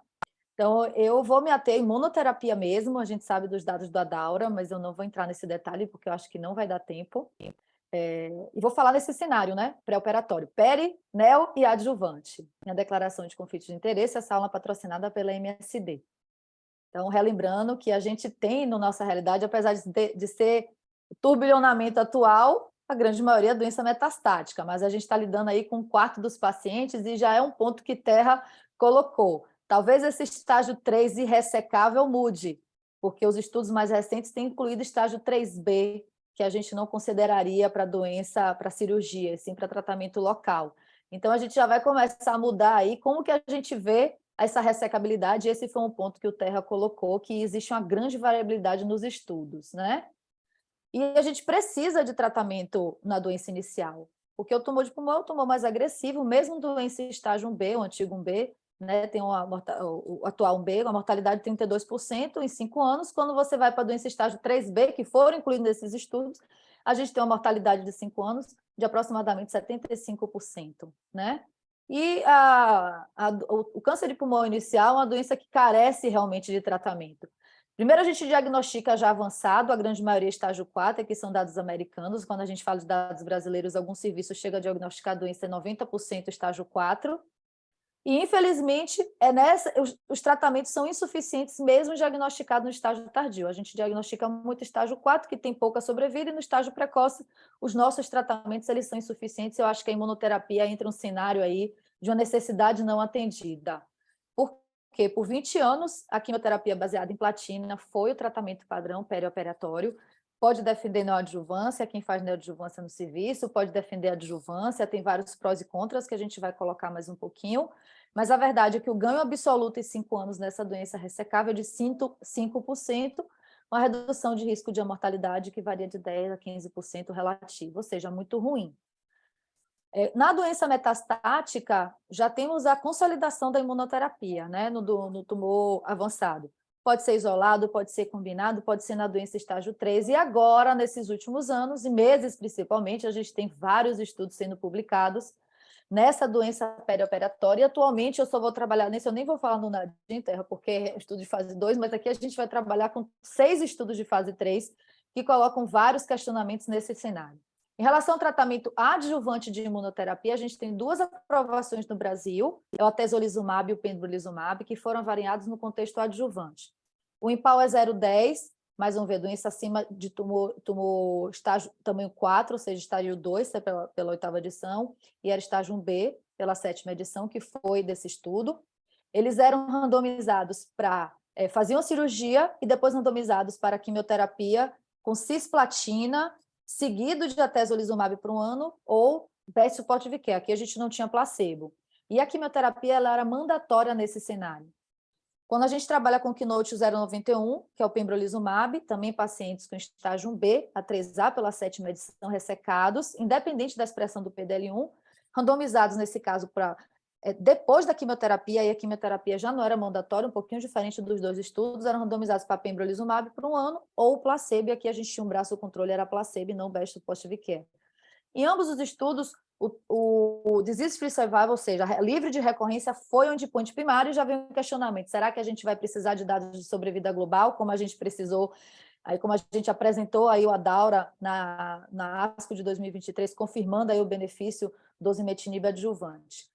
Então, eu vou me ater em imunoterapia mesmo, a gente sabe dos dados do Adaura, mas eu não vou entrar nesse detalhe, porque eu acho que não vai dar tempo. E vou falar nesse cenário, né? Pré-operatório, peri, neo e adjuvante. Minha declaração de conflito de interesse, essa aula é patrocinada pela MSD. Então, relembrando que a gente tem, na nossa realidade, apesar de ser o turbilhonamento atual, a grande maioria é doença metastática, mas a gente está lidando aí com 1/4 dos pacientes e já é um ponto que Terra colocou. Talvez esse estágio 3 irressecável mude, porque os estudos mais recentes têm incluído estágio 3B, que a gente não consideraria para doença, para cirurgia, sim para tratamento local. Então, a gente já vai começar a mudar aí como que a gente vê essa ressecabilidade, e esse foi um ponto que o Terra colocou, que existe uma grande variabilidade nos estudos, né? E a gente precisa de tratamento na doença inicial, porque o tumor de pulmão é um tumor mais agressivo, mesmo doença estágio 1B, o antigo 1B, né, tem o atual 1B, uma mortalidade de 32% em 5 anos. Quando você vai para a doença estágio 3B, que foram incluídos nesses estudos, a gente tem uma mortalidade de 5 anos de aproximadamente 75%, né? E o câncer de pulmão inicial é uma doença que carece realmente de tratamento. Primeiro, a gente diagnostica já avançado, a grande maioria estágio 4, que são dados americanos. Quando a gente fala de dados brasileiros, alguns serviços chegam a diagnosticar a doença em 90% estágio 4. E, infelizmente, os tratamentos são insuficientes, mesmo diagnosticados no estágio tardio. A gente diagnostica muito estágio 4, que tem pouca sobrevida, e no estágio precoce, os nossos tratamentos eles são insuficientes. Eu acho que a imunoterapia entra um cenário aí de uma necessidade não atendida. Porque, por 20 anos, a quimioterapia baseada em platina foi o tratamento padrão perioperatório. Pode defender neoadjuvância, quem faz neoadjuvância no serviço, pode defender adjuvância, tem vários prós e contras que a gente vai colocar mais um pouquinho, mas a verdade é que o ganho absoluto em 5 anos nessa doença ressecável é de 5%, uma redução de risco de mortalidade que varia de 10% a 15% relativo, ou seja, muito ruim. Na doença metastática, já temos a consolidação da imunoterapia, né, no tumor avançado. Pode ser isolado, pode ser combinado, pode ser na doença estágio 3. E agora, nesses últimos anos, e meses principalmente, a gente tem vários estudos sendo publicados nessa doença perioperatória. E atualmente, eu só vou trabalhar nesse, eu nem vou falar no Nadim Terra, porque é estudo de fase 2, mas aqui a gente vai trabalhar com 6 estudos de fase 3, que colocam vários questionamentos nesse cenário. Em relação ao tratamento adjuvante de imunoterapia, a gente tem 2 aprovações no Brasil, é o atezolizumab e o pembrolizumab, que foram avaliados no contexto adjuvante. O IMPAL é 0,10, mais vamos ver, doença acima de tumor estágio tamanho 4, ou seja, estágio 2, pela 8ª edição, e era estágio 1B, pela 7ª edição, que foi desse estudo. Eles eram randomizados para... faziam cirurgia e depois randomizados para quimioterapia com cisplatina, seguido de atezolizumab por 1 ano, ou best supportive care. Aqui a gente não tinha placebo. E a quimioterapia ela era mandatória nesse cenário. Quando a gente trabalha com o Keynote 091, que é o pembrolizumab, também pacientes com estágio 1B, a 3A pela 7ª edição, ressecados, independente da expressão do PDL1, randomizados, nesse caso, para depois da quimioterapia, e a quimioterapia já não era mandatória, um pouquinho diferente dos 2 estudos, eram randomizados para pembrolizumab por 1 ano, ou placebo, e aqui a gente tinha um braço, o controle era placebo e não best supportive care. Em ambos os estudos, o disease-free survival, ou seja, livre de recorrência, foi um endpoint primário, e já vem um questionamento, será que a gente vai precisar de dados de sobrevida global, como a gente precisou, aí como a gente apresentou aí o Adaura na ASCO de 2023, confirmando aí o benefício do osimetinib adjuvante.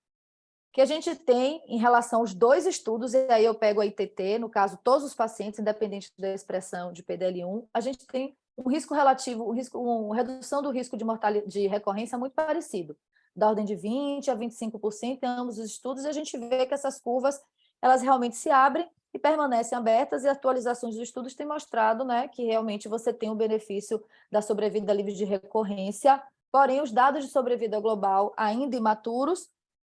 que a gente tem em relação aos 2 estudos, e aí eu pego a ITT, no caso, todos os pacientes, independente da expressão de PDL1, a gente tem um risco relativo, uma redução do risco de mortalidade, de recorrência muito parecido, da ordem de 20% a 25% em ambos os estudos, e a gente vê que essas curvas, elas realmente se abrem e permanecem abertas, e atualizações dos estudos têm mostrado, né, que realmente você tem o benefício da sobrevida livre de recorrência, porém, os dados de sobrevida global, ainda imaturos,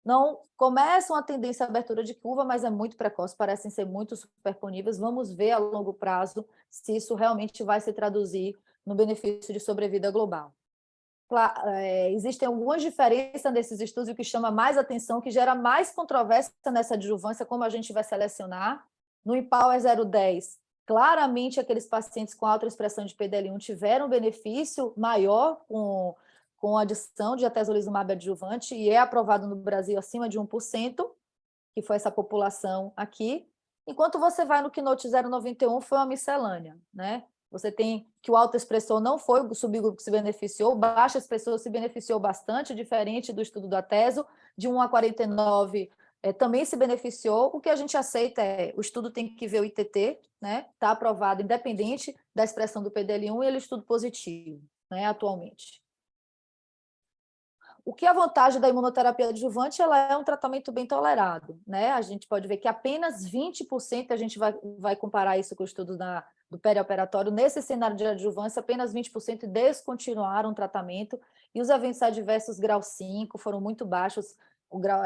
não começam a tendência à abertura de curva, mas é muito precoce, parecem ser muito superponíveis. Vamos ver a longo prazo se isso realmente vai se traduzir no benefício de sobrevida global. Existem algumas diferenças nesses estudos, e o que chama mais atenção, que gera mais controvérsia nessa adjuvância, como a gente vai selecionar. No Empower 010, claramente aqueles pacientes com alta expressão de PDL1 tiveram um benefício maior com a adição de atezolizumab adjuvante, e é aprovado no Brasil acima de 1%, que foi essa população aqui, enquanto você vai no Keynote 091, foi uma miscelânea, né? Você tem que o autoexpressor não foi o subgrupo que se beneficiou, o baixo expressor se beneficiou bastante, diferente do estudo do atezo, de 1 a 49 também se beneficiou. O que a gente aceita é, o estudo tem que ver o ITT, né? Está aprovado independente da expressão do PDL1, e ele é estudo positivo, né, atualmente. O que é a vantagem da imunoterapia adjuvante? Ela é um tratamento bem tolerado, né? A gente pode ver que apenas 20%, a gente vai comparar isso com o estudo do perioperatório, nesse cenário de adjuvância, apenas 20% descontinuaram o tratamento, e os eventos adversos grau 5 foram muito baixos, o grau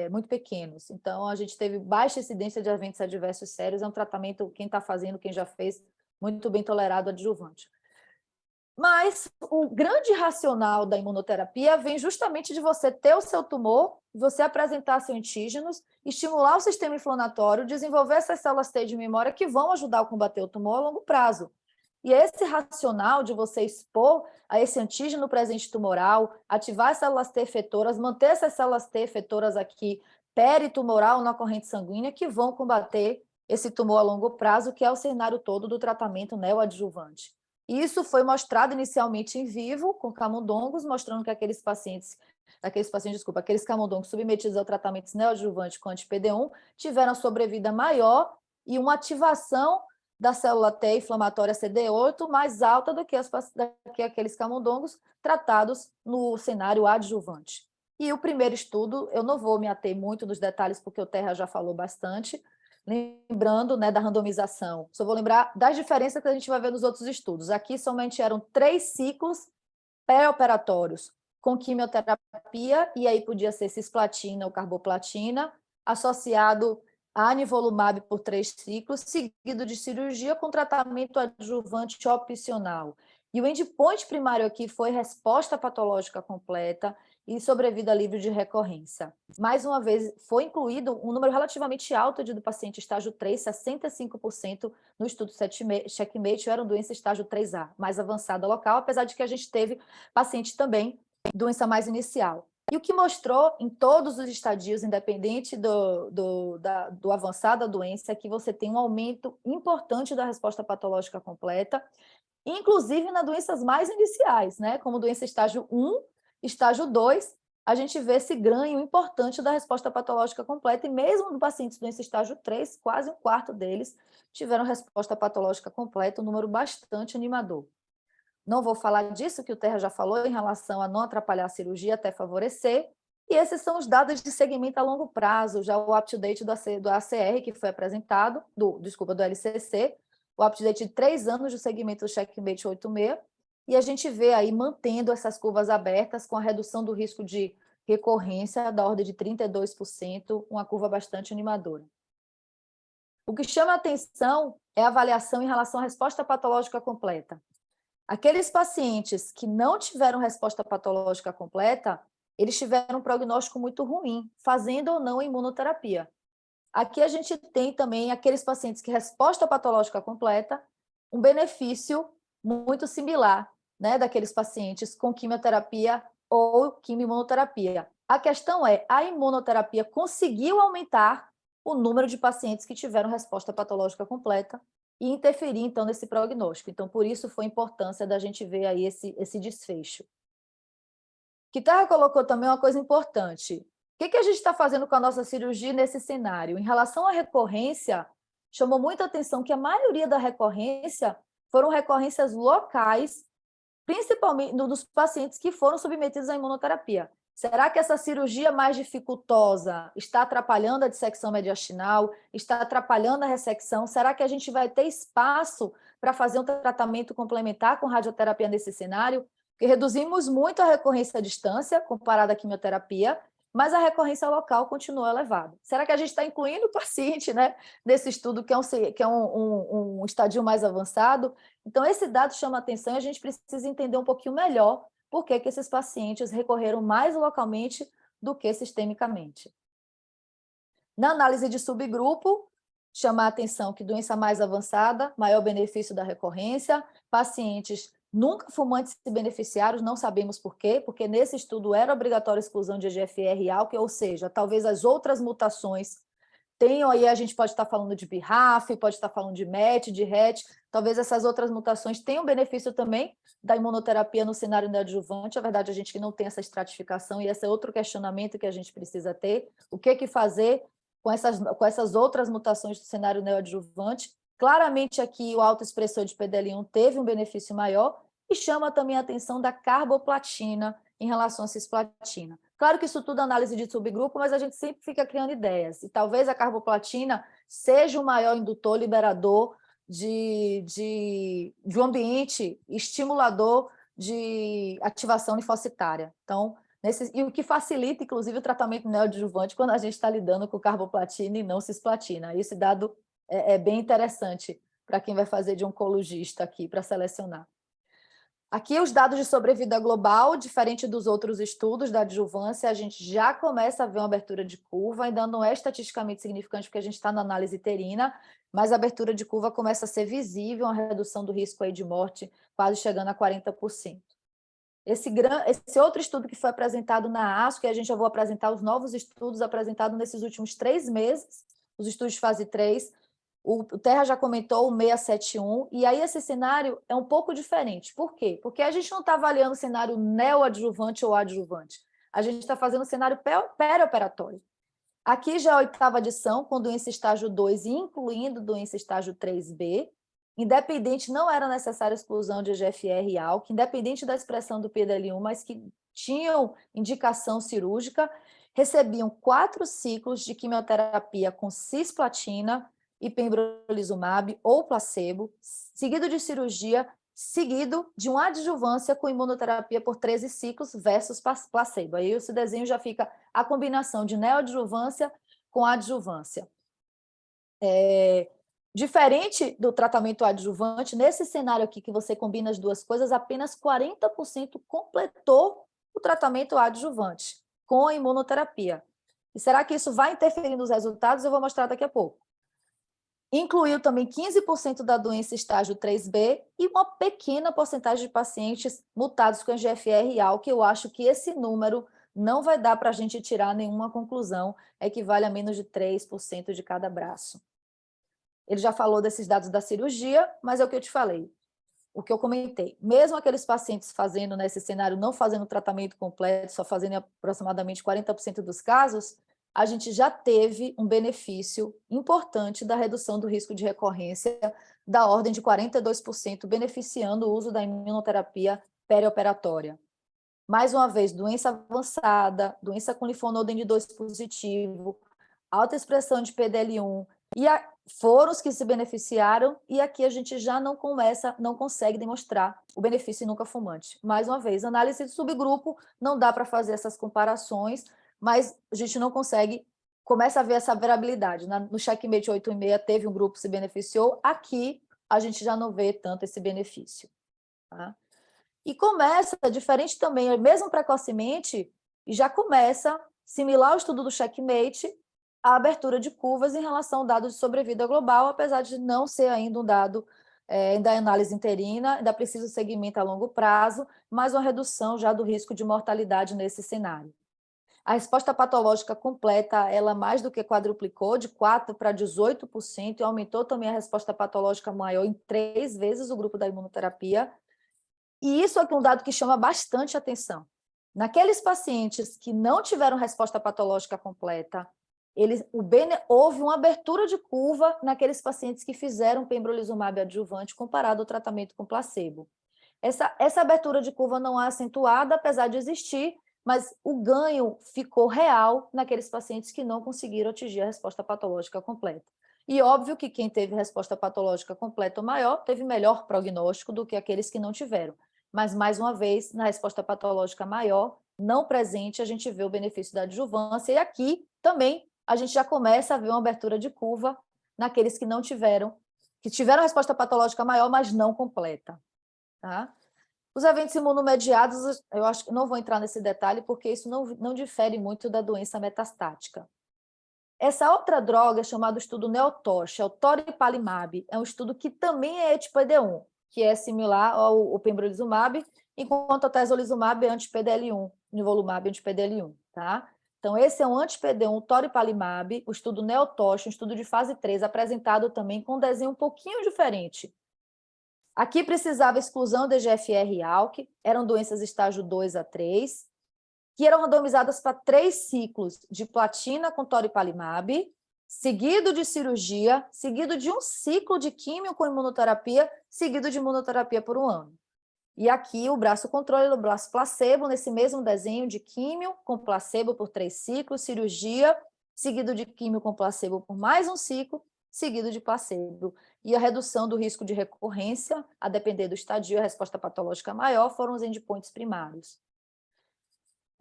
muito pequenos. Então, a gente teve baixa incidência de eventos adversos sérios, é um tratamento, quem está fazendo, quem já fez, muito bem tolerado adjuvante. Mas o grande racional da imunoterapia vem justamente de você ter o seu tumor, você apresentar seus antígenos, estimular o sistema inflamatório, desenvolver essas células T de memória que vão ajudar a combater o tumor a longo prazo. E esse racional de você expor a esse antígeno presente tumoral, ativar as células T efetoras, manter essas células T efetoras aqui peritumoral na corrente sanguínea, que vão combater esse tumor a longo prazo, que é o cenário todo do tratamento neoadjuvante. Isso foi mostrado inicialmente em vivo, com camundongos, mostrando que aqueles camundongos submetidos ao tratamento neoadjuvante com anti-PD1 tiveram sobrevida maior e uma ativação da célula T inflamatória CD8 mais alta do que aqueles camundongos tratados no cenário adjuvante. E o primeiro estudo, eu não vou me ater muito nos detalhes, porque o Terra já falou bastante, lembrando, né, da randomização. Só vou lembrar das diferenças que a gente vai ver nos outros estudos. Aqui somente eram 3 ciclos pré-operatórios com quimioterapia, e aí podia ser cisplatina ou carboplatina, associado a nivolumab por 3 ciclos, seguido de cirurgia com tratamento adjuvante opcional. E o endpoint primário aqui foi resposta patológica completa e sobrevida livre de recorrência. Mais uma vez, foi incluído um número relativamente alto de do paciente estágio 3, 65% no estudo Checkmate, eram doença estágio 3A, mais avançada local, apesar de que a gente teve paciente também doença mais inicial. E o que mostrou em todos os estadios, independente do avançado da doença, é que você tem um aumento importante da resposta patológica completa, inclusive nas doenças mais iniciais, né? Como doença estágio 1, estágio 2, a gente vê esse ganho importante da resposta patológica completa, e mesmo no pacientes doença estágio 3, quase 1/4 deles tiveram resposta patológica completa, um número bastante animador. Não vou falar disso, que o Terra já falou, em relação a não atrapalhar a cirurgia, até favorecer. E esses são os dados de segmento a longo prazo, já o up-to-date do ACR, que foi apresentado, do LCC, o up-to-date de 3 anos do segmento do Checkmate 86, e a gente vê aí mantendo essas curvas abertas, com a redução do risco de recorrência da ordem de 32%, uma curva bastante animadora. O que chama a atenção é a avaliação em relação à resposta patológica completa. Aqueles pacientes que não tiveram resposta patológica completa, eles tiveram um prognóstico muito ruim, fazendo ou não imunoterapia. Aqui a gente tem também aqueles pacientes que resposta patológica completa, um benefício muito similar, né, daqueles pacientes com quimioterapia ou quimioimunoterapia. A questão é, a imunoterapia conseguiu aumentar o número de pacientes que tiveram resposta patológica completa e interferir, então, nesse prognóstico. Então, por isso foi a importância da gente ver aí esse desfecho. Kitarra colocou também uma coisa importante. que a gente está fazendo com a nossa cirurgia nesse cenário? Em relação à recorrência, chamou muita atenção que a maioria da recorrência foram recorrências locais, principalmente dos pacientes que foram submetidos à imunoterapia. Será que essa cirurgia mais dificultosa está atrapalhando a dissecção mediastinal? Está atrapalhando a ressecção? Será que a gente vai ter espaço para fazer um tratamento complementar com radioterapia nesse cenário? Porque reduzimos muito a recorrência à distância, comparada à quimioterapia, mas a recorrência local continua elevada. Será que a gente está incluindo o paciente, né, nesse estudo que é um estadio mais avançado? Então, esse dado chama atenção e a gente precisa entender um pouquinho melhor por que esses pacientes recorreram mais localmente do que sistemicamente. Na análise de subgrupo, chama a atenção que doença mais avançada, maior benefício da recorrência, pacientes nunca fumantes se beneficiaram, não sabemos por quê, porque nesse estudo era obrigatória a exclusão de EGFR e ALK, ou seja, talvez as outras mutações tenham, aí a gente pode estar falando de BRAF, pode estar falando de MET, de RET, talvez essas outras mutações tenham benefício também da imunoterapia no cenário neoadjuvante. A verdade, a gente não tem essa estratificação, e esse é outro questionamento que a gente precisa ter. O que fazer com essas outras mutações do cenário neoadjuvante? Claramente aqui o autoexpressor de PDL1 teve um benefício maior, e chama também a atenção da carboplatina em relação à cisplatina. Claro que isso tudo é análise de subgrupo, mas a gente sempre fica criando ideias, e talvez a carboplatina seja o maior indutor liberador de um ambiente estimulador de ativação linfocitária. Então, e o que facilita, inclusive, o tratamento neoadjuvante quando a gente está lidando com carboplatina e não cisplatina. Esse dado é bem interessante para quem vai fazer de oncologista aqui, para selecionar. Aqui os dados de sobrevida global, diferente dos outros estudos da adjuvância, a gente já começa a ver uma abertura de curva, ainda não é estatisticamente significante porque a gente está na análise terina, mas a abertura de curva começa a ser visível, uma redução do risco aí de morte quase chegando a 40%. Esse outro estudo que foi apresentado na ASCO, que a gente já vou apresentar os novos estudos apresentados nesses últimos 3 meses, os estudos de fase 3, o Terra já comentou o 671, e aí esse cenário é um pouco diferente. Por quê? Porque a gente não está avaliando o cenário neoadjuvante ou adjuvante. A gente está fazendo o cenário perioperatório. Aqui já é a 8ª adição, com doença estágio 2, incluindo doença estágio 3B. Independente, não era necessária a exclusão de EGFR e ALK, independente da expressão do PDL1, mas que tinham indicação cirúrgica, recebiam 4 ciclos de quimioterapia com cisplatina e pembrolizumab ou placebo, seguido de cirurgia, seguido de uma adjuvância com imunoterapia por 13 ciclos versus placebo. Aí esse desenho já fica a combinação de neoadjuvância com adjuvância. Diferente do tratamento adjuvante, nesse cenário aqui que você combina as duas coisas, apenas 40% completou o tratamento adjuvante com a imunoterapia. E será que isso vai interferir nos resultados? Eu vou mostrar daqui a pouco. Incluiu também 15% da doença estágio 3B e uma pequena porcentagem de pacientes mutados com EGFR e ALK, que eu acho que esse número não vai dar para a gente tirar nenhuma conclusão, equivale a menos de 3% de cada braço. Ele já falou desses dados da cirurgia, mas é o que eu te falei, o que eu comentei. Mesmo aqueles pacientes fazendo, nesse cenário, não fazendo tratamento completo, só fazendo aproximadamente 40% dos casos, a gente já teve um benefício importante da redução do risco de recorrência da ordem de 42%, beneficiando o uso da imunoterapia perioperatória. Mais uma vez, doença avançada, doença com linfonodo N2 positivo, alta expressão de PDL1, e foram os que se beneficiaram, e aqui a gente já não consegue demonstrar o benefício em nunca fumante. Mais uma vez, análise de subgrupo, não dá para fazer essas comparações, mas a gente não consegue, começa a ver essa variabilidade. No Checkmate 8,6 teve um grupo que se beneficiou, aqui a gente já não vê tanto esse benefício. Tá? E começa, diferente também, mesmo precocemente, já começa, similar ao estudo do Checkmate, a abertura de curvas em relação ao dado de sobrevida global, apesar de não ser ainda um dado da análise interina, ainda precisa de segmento a longo prazo, mas uma redução já do risco de mortalidade nesse cenário. A resposta patológica completa, ela mais do que quadruplicou, de 4% para 18%, e aumentou também a resposta patológica maior em 3 vezes o grupo da imunoterapia. E isso aqui é um dado que chama bastante atenção. Naqueles pacientes que não tiveram resposta patológica completa, houve uma abertura de curva naqueles pacientes que fizeram pembrolizumab adjuvante comparado ao tratamento com placebo. Essa abertura de curva não é acentuada, apesar de existir, mas o ganho ficou real naqueles pacientes que não conseguiram atingir a resposta patológica completa. E óbvio que quem teve resposta patológica completa ou maior teve melhor prognóstico do que aqueles que não tiveram. Mas, mais uma vez, na resposta patológica maior, não presente, a gente vê o benefício da adjuvância. E aqui também a gente já começa a ver uma abertura de curva naqueles que não tiveram, que tiveram resposta patológica maior, mas não completa. Tá? Os eventos imunomediados, eu acho que não vou entrar nesse detalhe, porque isso não difere muito da doença metastática. Essa outra droga, chamada estudo NeoTORCH, é o toripalimab, é um estudo que também é anti-PD-1, que é similar ao pembrolizumab, enquanto a tezolizumab é anti-PDL1, nivolumab é anti-PDL1, tá? Então, esse é um anti-PD-1, toripalimab, o estudo NeoTORCH, um estudo de fase 3, apresentado também com um desenho um pouquinho diferente. Aqui precisava exclusão de EGFR e ALK, eram doenças estágio 2 a 3, que eram randomizadas para 3 ciclos de platina com toripalimab, seguido de cirurgia, seguido de um ciclo de químio com imunoterapia, seguido de imunoterapia por 1 ano. E aqui o braço controle e o braço placebo, nesse mesmo desenho de químio com placebo por 3 ciclos, cirurgia, seguido de químio com placebo por mais um ciclo, seguido de placebo. E a redução do risco de recorrência, a depender do estadio, a resposta patológica maior, foram os endpoints primários.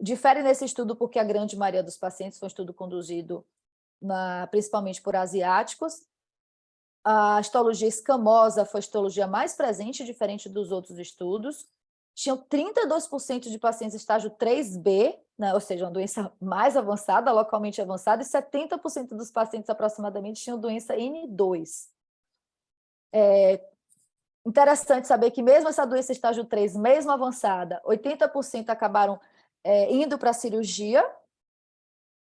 Difere nesse estudo porque a grande maioria dos pacientes foi um estudo conduzido principalmente por asiáticos. A histologia escamosa foi a histologia mais presente, diferente dos outros estudos. Tinham 32% de pacientes estágio 3B, né, ou seja, uma doença mais avançada, localmente avançada, e 70% dos pacientes aproximadamente tinham doença N2. Interessante saber que mesmo essa doença estágio 3, mesmo avançada, 80% acabaram indo para a cirurgia,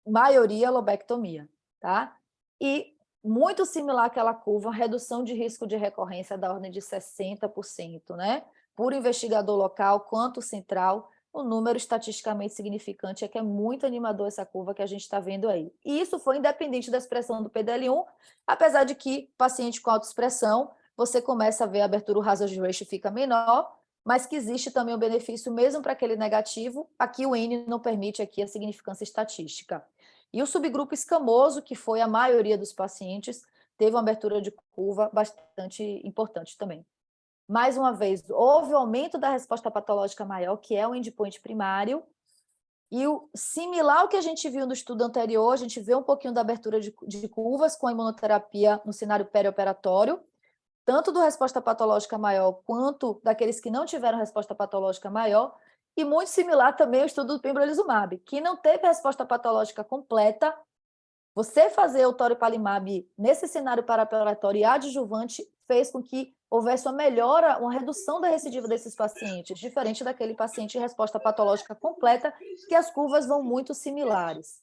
maioria lobectomia, tá? E muito similar àquela curva, redução de risco de recorrência da ordem de 60%, né? Por investigador local quanto central, o número estatisticamente significante é que é muito animador essa curva que a gente está vendo aí. E isso foi independente da expressão do PDL1, apesar de que paciente com autoexpressão, você começa a ver a abertura, o hazard ratio fica menor, mas que existe também o benefício mesmo para aquele negativo. Aqui o N não permite aqui a significância estatística. E o subgrupo escamoso, que foi a maioria dos pacientes, teve uma abertura de curva bastante importante também. Mais uma vez, houve um aumento da resposta patológica maior, que é o endpoint primário, e o similar ao que a gente viu no estudo anterior, a gente vê um pouquinho da abertura de curvas com a imunoterapia no cenário perioperatório, tanto do resposta patológica maior quanto daqueles que não tiveram resposta patológica maior, e muito similar também ao estudo do pembrolizumab, que não teve resposta patológica completa. Você fazer o toripalimab nesse cenário paraoperatório e adjuvante fez com que houvesse uma melhora, uma redução da recidiva desses pacientes, diferente daquele paciente de resposta patológica completa, que as curvas vão muito similares.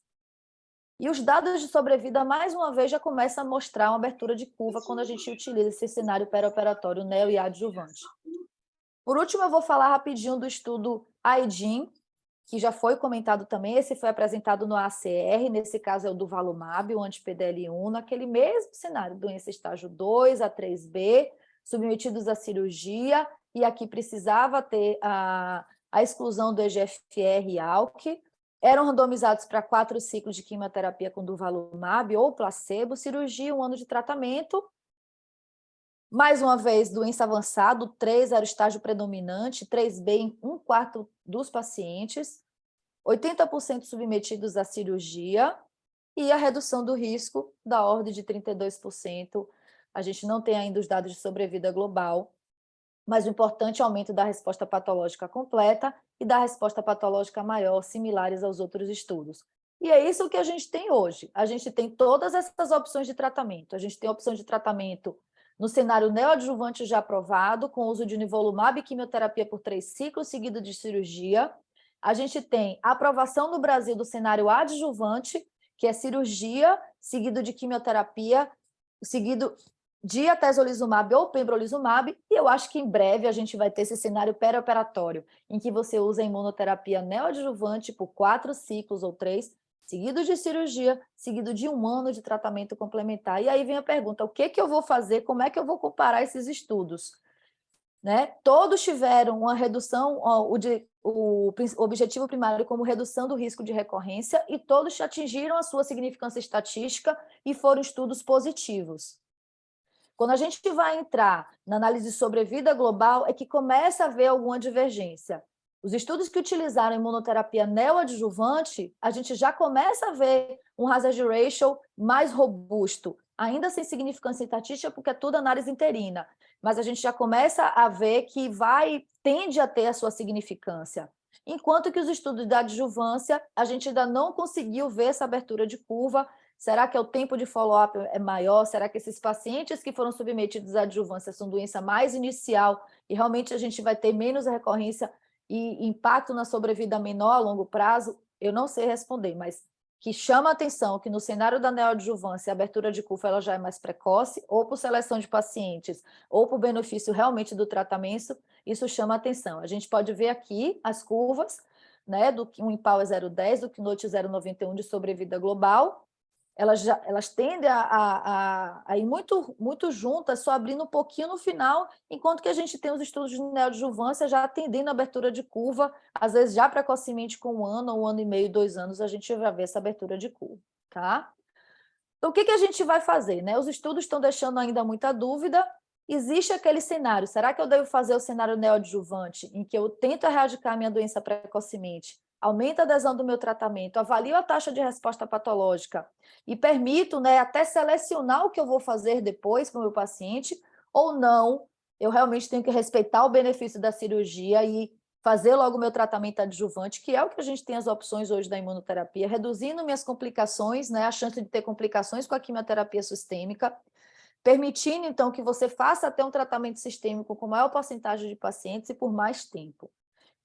E os dados de sobrevida, mais uma vez, já começam a mostrar uma abertura de curva quando a gente utiliza esse cenário perioperatório neo e adjuvante. Por último, eu vou falar rapidinho do estudo AIDIN, que já foi comentado também. Esse foi apresentado no ACR, nesse caso é o durvalumab, o anti-PDL1, naquele mesmo cenário, doença estágio 2 a 3B, submetidos à cirurgia, e aqui precisava ter a exclusão do EGFR e ALK. Eram randomizados para 4 ciclos de quimioterapia com durvalumab ou placebo, cirurgia, 1 ano de tratamento. Mais uma vez, doença avançada, 3 era o estágio predominante, 3B em 1/4 dos pacientes, 80% submetidos à cirurgia, e a redução do risco da ordem de 32%. A gente não tem ainda os dados de sobrevida global, mas o importante é o aumento da resposta patológica completa e da resposta patológica maior, similares aos outros estudos. E é isso que a gente tem hoje. A gente tem todas essas opções de tratamento. A gente tem a opção de tratamento no cenário neoadjuvante já aprovado, com o uso de nivolumab e quimioterapia por 3 ciclos, seguido de cirurgia. A gente tem a aprovação no Brasil do cenário adjuvante, que é cirurgia, seguido de quimioterapia, seguido de atezolizumab ou pembrolizumab, e eu acho que em breve a gente vai ter esse cenário perioperatório, em que você usa a imunoterapia neoadjuvante por 4 ciclos ou 3, seguido de cirurgia, seguido de 1 ano de tratamento complementar. E aí vem a pergunta, o que eu vou fazer, como é que eu vou comparar esses estudos? Né? Todos tiveram uma redução, o objetivo primário como redução do risco de recorrência, e todos atingiram a sua significância estatística e foram estudos positivos. Quando a gente vai entrar na análise de sobrevida global, é que começa a haver alguma divergência. Os estudos que utilizaram imunoterapia neoadjuvante, a gente já começa a ver um hazard ratio mais robusto, ainda sem significância estatística, porque é tudo análise interina, mas a gente já começa a ver que tende a ter a sua significância. Enquanto que os estudos da adjuvância, a gente ainda não conseguiu ver essa abertura de curva. Será que o tempo de follow-up é maior? Será que esses pacientes que foram submetidos à adjuvância são doença mais inicial e realmente a gente vai ter menos recorrência e impacto na sobrevida menor a longo prazo? Eu não sei responder, mas que chama a atenção que no cenário da neoadjuvância a abertura de curva ela já é mais precoce, ou por seleção de pacientes, ou por benefício realmente do tratamento, isso chama a atenção. A gente pode ver aqui as curvas, né, do IMPAL é 0,10, do KNOT 0,91 de sobrevida global. Elas tendem a ir muito juntas, só abrindo um pouquinho no final, enquanto que a gente tem os estudos de neoadjuvância já atendendo a abertura de curva, às vezes já precocemente com 1 ano, 1 ano e meio, 2 anos, a gente já vê essa abertura de curva, tá? Então, o que a gente vai fazer, né? Os estudos estão deixando ainda muita dúvida. Existe aquele cenário, será que eu devo fazer o cenário neoadjuvante, em que eu tento erradicar a minha doença precocemente, aumento a adesão do meu tratamento, avalio a taxa de resposta patológica e permito, né, até selecionar o que eu vou fazer depois para o meu paciente, ou não, eu realmente tenho que respeitar o benefício da cirurgia e fazer logo o meu tratamento adjuvante, que é o que a gente tem as opções hoje da imunoterapia, reduzindo minhas complicações, né, a chance de ter complicações com a quimioterapia sistêmica, permitindo, então, que você faça até um tratamento sistêmico com maior porcentagem de pacientes e por mais tempo.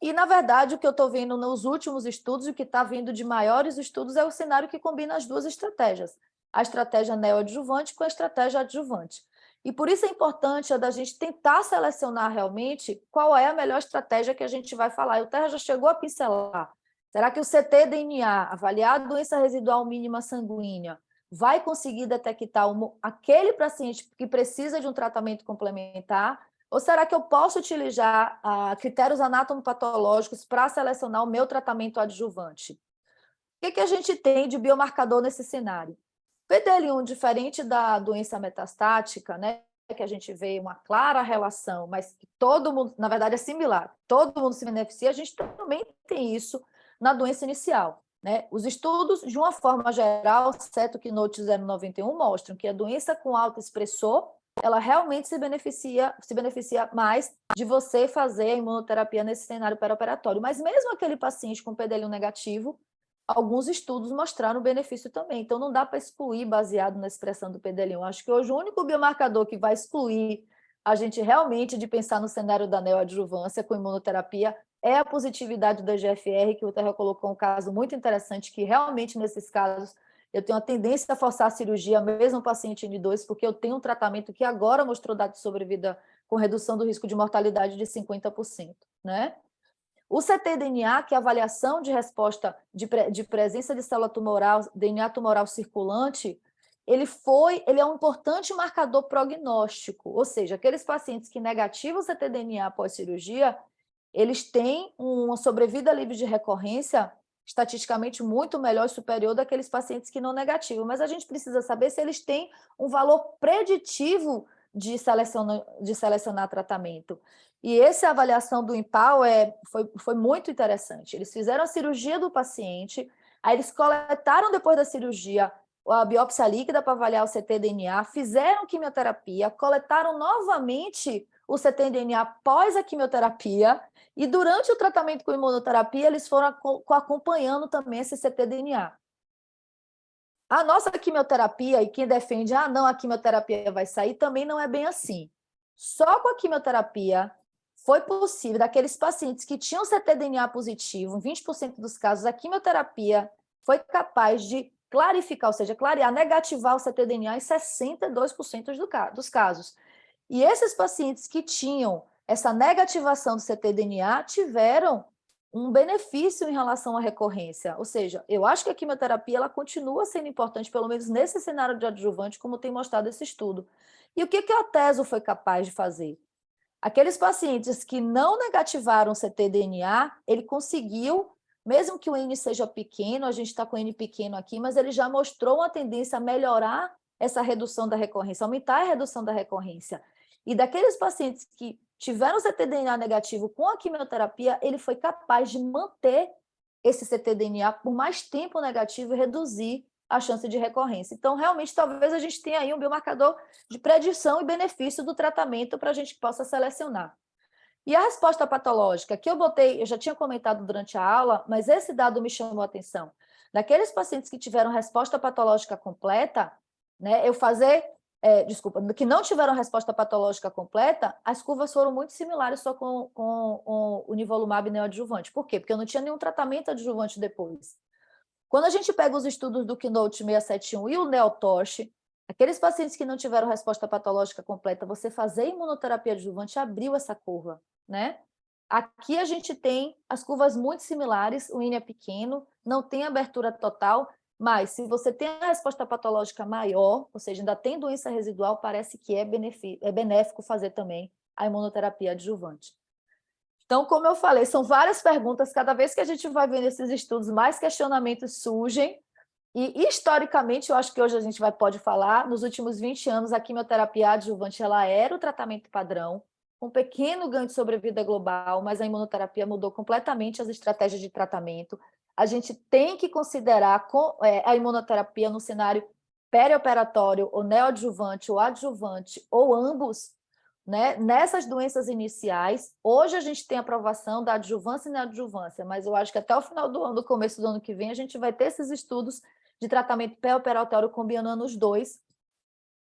E, na verdade, o que eu estou vendo nos últimos estudos, o que está vindo de maiores estudos, é o cenário que combina as duas estratégias, a estratégia neoadjuvante com a estratégia adjuvante. E por isso é importante a gente tentar selecionar realmente qual é a melhor estratégia que a gente vai falar. E o Terra já chegou a pincelar. Será que o ctDNA, avaliar a doença residual mínima sanguínea, vai conseguir detectar aquele paciente que precisa de um tratamento complementar? Ou será que eu posso utilizar critérios anatomopatológicos para selecionar o meu tratamento adjuvante? O que a gente tem de biomarcador nesse cenário? PDL1, diferente da doença metastática, né, que a gente vê uma clara relação, mas que todo mundo, na verdade, é similar, todo mundo se beneficia, a gente também tem isso na doença inicial. Né? Os estudos, de uma forma geral, exceto que KNOT 091, mostram que a doença com alto expressor ela realmente se beneficia mais de você fazer a imunoterapia nesse cenário perioperatório. Mas mesmo aquele paciente com PDL1 negativo, alguns estudos mostraram o benefício também. Então, não dá para excluir baseado na expressão do PDL1. Acho que hoje o único biomarcador que vai excluir a gente realmente de pensar no cenário da neoadjuvância com imunoterapia é a positividade da GFR, que o Terra colocou um caso muito interessante, que realmente nesses casos eu tenho a tendência a forçar a cirurgia, mesmo paciente N2, porque eu tenho um tratamento que agora mostrou dados de sobrevida com redução do risco de mortalidade de 50%. Né? O ctDNA, que é a avaliação de resposta de presença de célula tumoral, DNA tumoral circulante, ele é um importante marcador prognóstico, ou seja, aqueles pacientes que negativam o ctDNA após cirurgia, eles têm uma sobrevida livre de recorrência estatisticamente muito melhor e superior daqueles pacientes que não negativam, mas a gente precisa saber se eles têm um valor preditivo de selecionar tratamento. E essa avaliação do IMPAL foi muito interessante. Eles fizeram a cirurgia do paciente, aí eles coletaram depois da cirurgia a biópsia líquida para avaliar o ctDNA, fizeram quimioterapia, coletaram novamente o ctDNA após a quimioterapia, e durante o tratamento com imunoterapia, eles foram acompanhando também esse ctDNA. A nossa quimioterapia, e quem defende, não, a quimioterapia vai sair, também não é bem assim. Só com a quimioterapia foi possível, daqueles pacientes que tinham ctDNA positivo, em 20% dos casos, a quimioterapia foi capaz de clarificar, ou seja, clarear, negativar o ctDNA em 62% dos casos. E esses pacientes que tinham essa negativação do ctDNA tiveram um benefício em relação à recorrência. Ou seja, eu acho que a quimioterapia ela continua sendo importante, pelo menos nesse cenário de adjuvante, como tem mostrado esse estudo. E o que a Atezo foi capaz de fazer? Aqueles pacientes que não negativaram o ctDNA, ele conseguiu, mesmo que o N seja pequeno, a gente está com o N pequeno aqui, mas ele já mostrou uma tendência a melhorar essa redução da recorrência, aumentar a redução da recorrência. E daqueles pacientes que tiveram ctDNA negativo com a quimioterapia, ele foi capaz de manter esse ctDNA por mais tempo negativo e reduzir a chance de recorrência. Então, realmente, talvez a gente tenha aí um biomarcador de predição e benefício do tratamento para a gente possa selecionar. E a resposta patológica, que eu já tinha comentado durante a aula, mas esse dado me chamou a atenção. Daqueles pacientes que tiveram resposta patológica completa, né, que não tiveram resposta patológica completa, as curvas foram muito similares só com o nivolumab neoadjuvante. Por quê? Porque eu não tinha nenhum tratamento adjuvante depois. Quando a gente pega os estudos do Keynote 671 e o NeoTORCH, aqueles pacientes que não tiveram resposta patológica completa, você fazer imunoterapia adjuvante abriu essa curva, né? Aqui a gente tem as curvas muito similares, o N é pequeno, não tem abertura total, mas se você tem a resposta patológica maior, ou seja, ainda tem doença residual, parece que é benéfico fazer também a imunoterapia adjuvante. Então, como eu falei, são várias perguntas, cada vez que a gente vai vendo esses estudos, mais questionamentos surgem, e historicamente, eu acho que hoje a gente pode falar, nos últimos 20 anos, a quimioterapia adjuvante ela era o tratamento padrão, com um pequeno ganho de sobrevida global, mas a imunoterapia mudou completamente as estratégias de tratamento. A gente tem que considerar a imunoterapia no cenário perioperatório, ou neoadjuvante, ou adjuvante, ou ambos, né? Nessas doenças iniciais. Hoje a gente tem aprovação da adjuvância e neoadjuvância, mas eu acho que até o final do ano, no começo do ano que vem, a gente vai ter esses estudos de tratamento perioperatório combinando os dois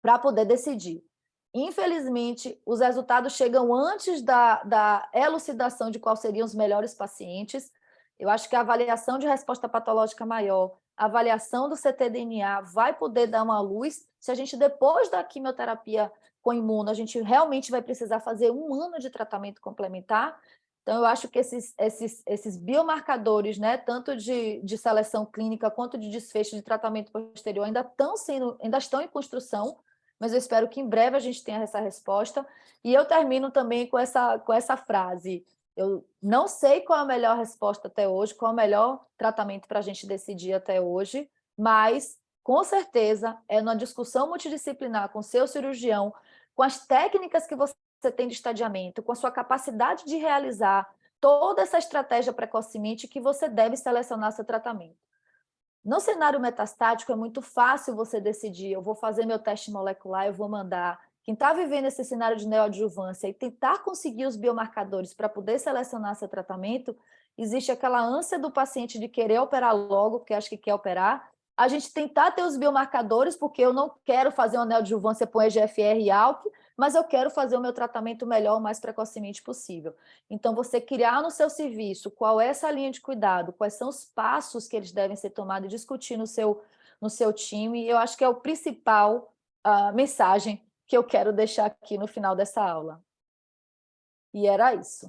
para poder decidir. Infelizmente, os resultados chegam antes da elucidação de quais seriam os melhores pacientes. Eu acho que a avaliação de resposta patológica maior, a avaliação do ctDNA vai poder dar uma luz se a gente, depois da quimioterapia com imuno, a gente realmente vai precisar fazer 1 ano de tratamento complementar. Então, eu acho que esses biomarcadores, né, tanto de seleção clínica quanto de desfecho de tratamento posterior, ainda estão em construção, mas eu espero que em breve a gente tenha essa resposta. E eu termino também com essa frase: eu não sei qual a melhor resposta até hoje, qual é o melhor tratamento para a gente decidir até hoje, mas, com certeza, é numa discussão multidisciplinar com o seu cirurgião, com as técnicas que você tem de estadiamento, com a sua capacidade de realizar toda essa estratégia precocemente, que você deve selecionar seu tratamento. No cenário metastático, é muito fácil você decidir: eu vou fazer meu teste molecular, eu vou mandar. Quem está vivendo esse cenário de neoadjuvância e tentar conseguir os biomarcadores para poder selecionar seu tratamento, existe aquela ânsia do paciente de querer operar logo, porque acha que quer operar. A gente tentar ter os biomarcadores, porque eu não quero fazer uma neoadjuvância com EGFR e ALK, mas eu quero fazer o meu tratamento melhor, o mais precocemente possível. Então, você criar no seu serviço qual é essa linha de cuidado, quais são os passos que eles devem ser tomados e discutir no seu time, eu acho que é o principal mensagem que eu quero deixar aqui no final dessa aula. E era isso.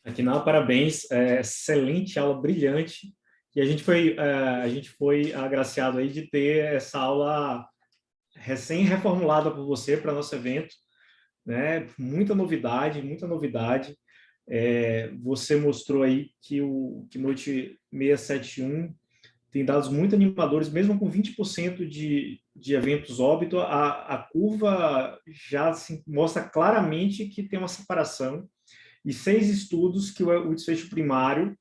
Akinal, parabéns, excelente aula, brilhante. E a gente foi agraciado aí de ter essa aula recém-reformulada por você para nosso evento, né? Muita novidade, muita novidade. Você mostrou aí que o Keynote 671 tem dados muito animadores, mesmo com 20% de eventos óbito, a curva já mostra claramente que tem uma separação, e 6 estudos que o desfecho primário,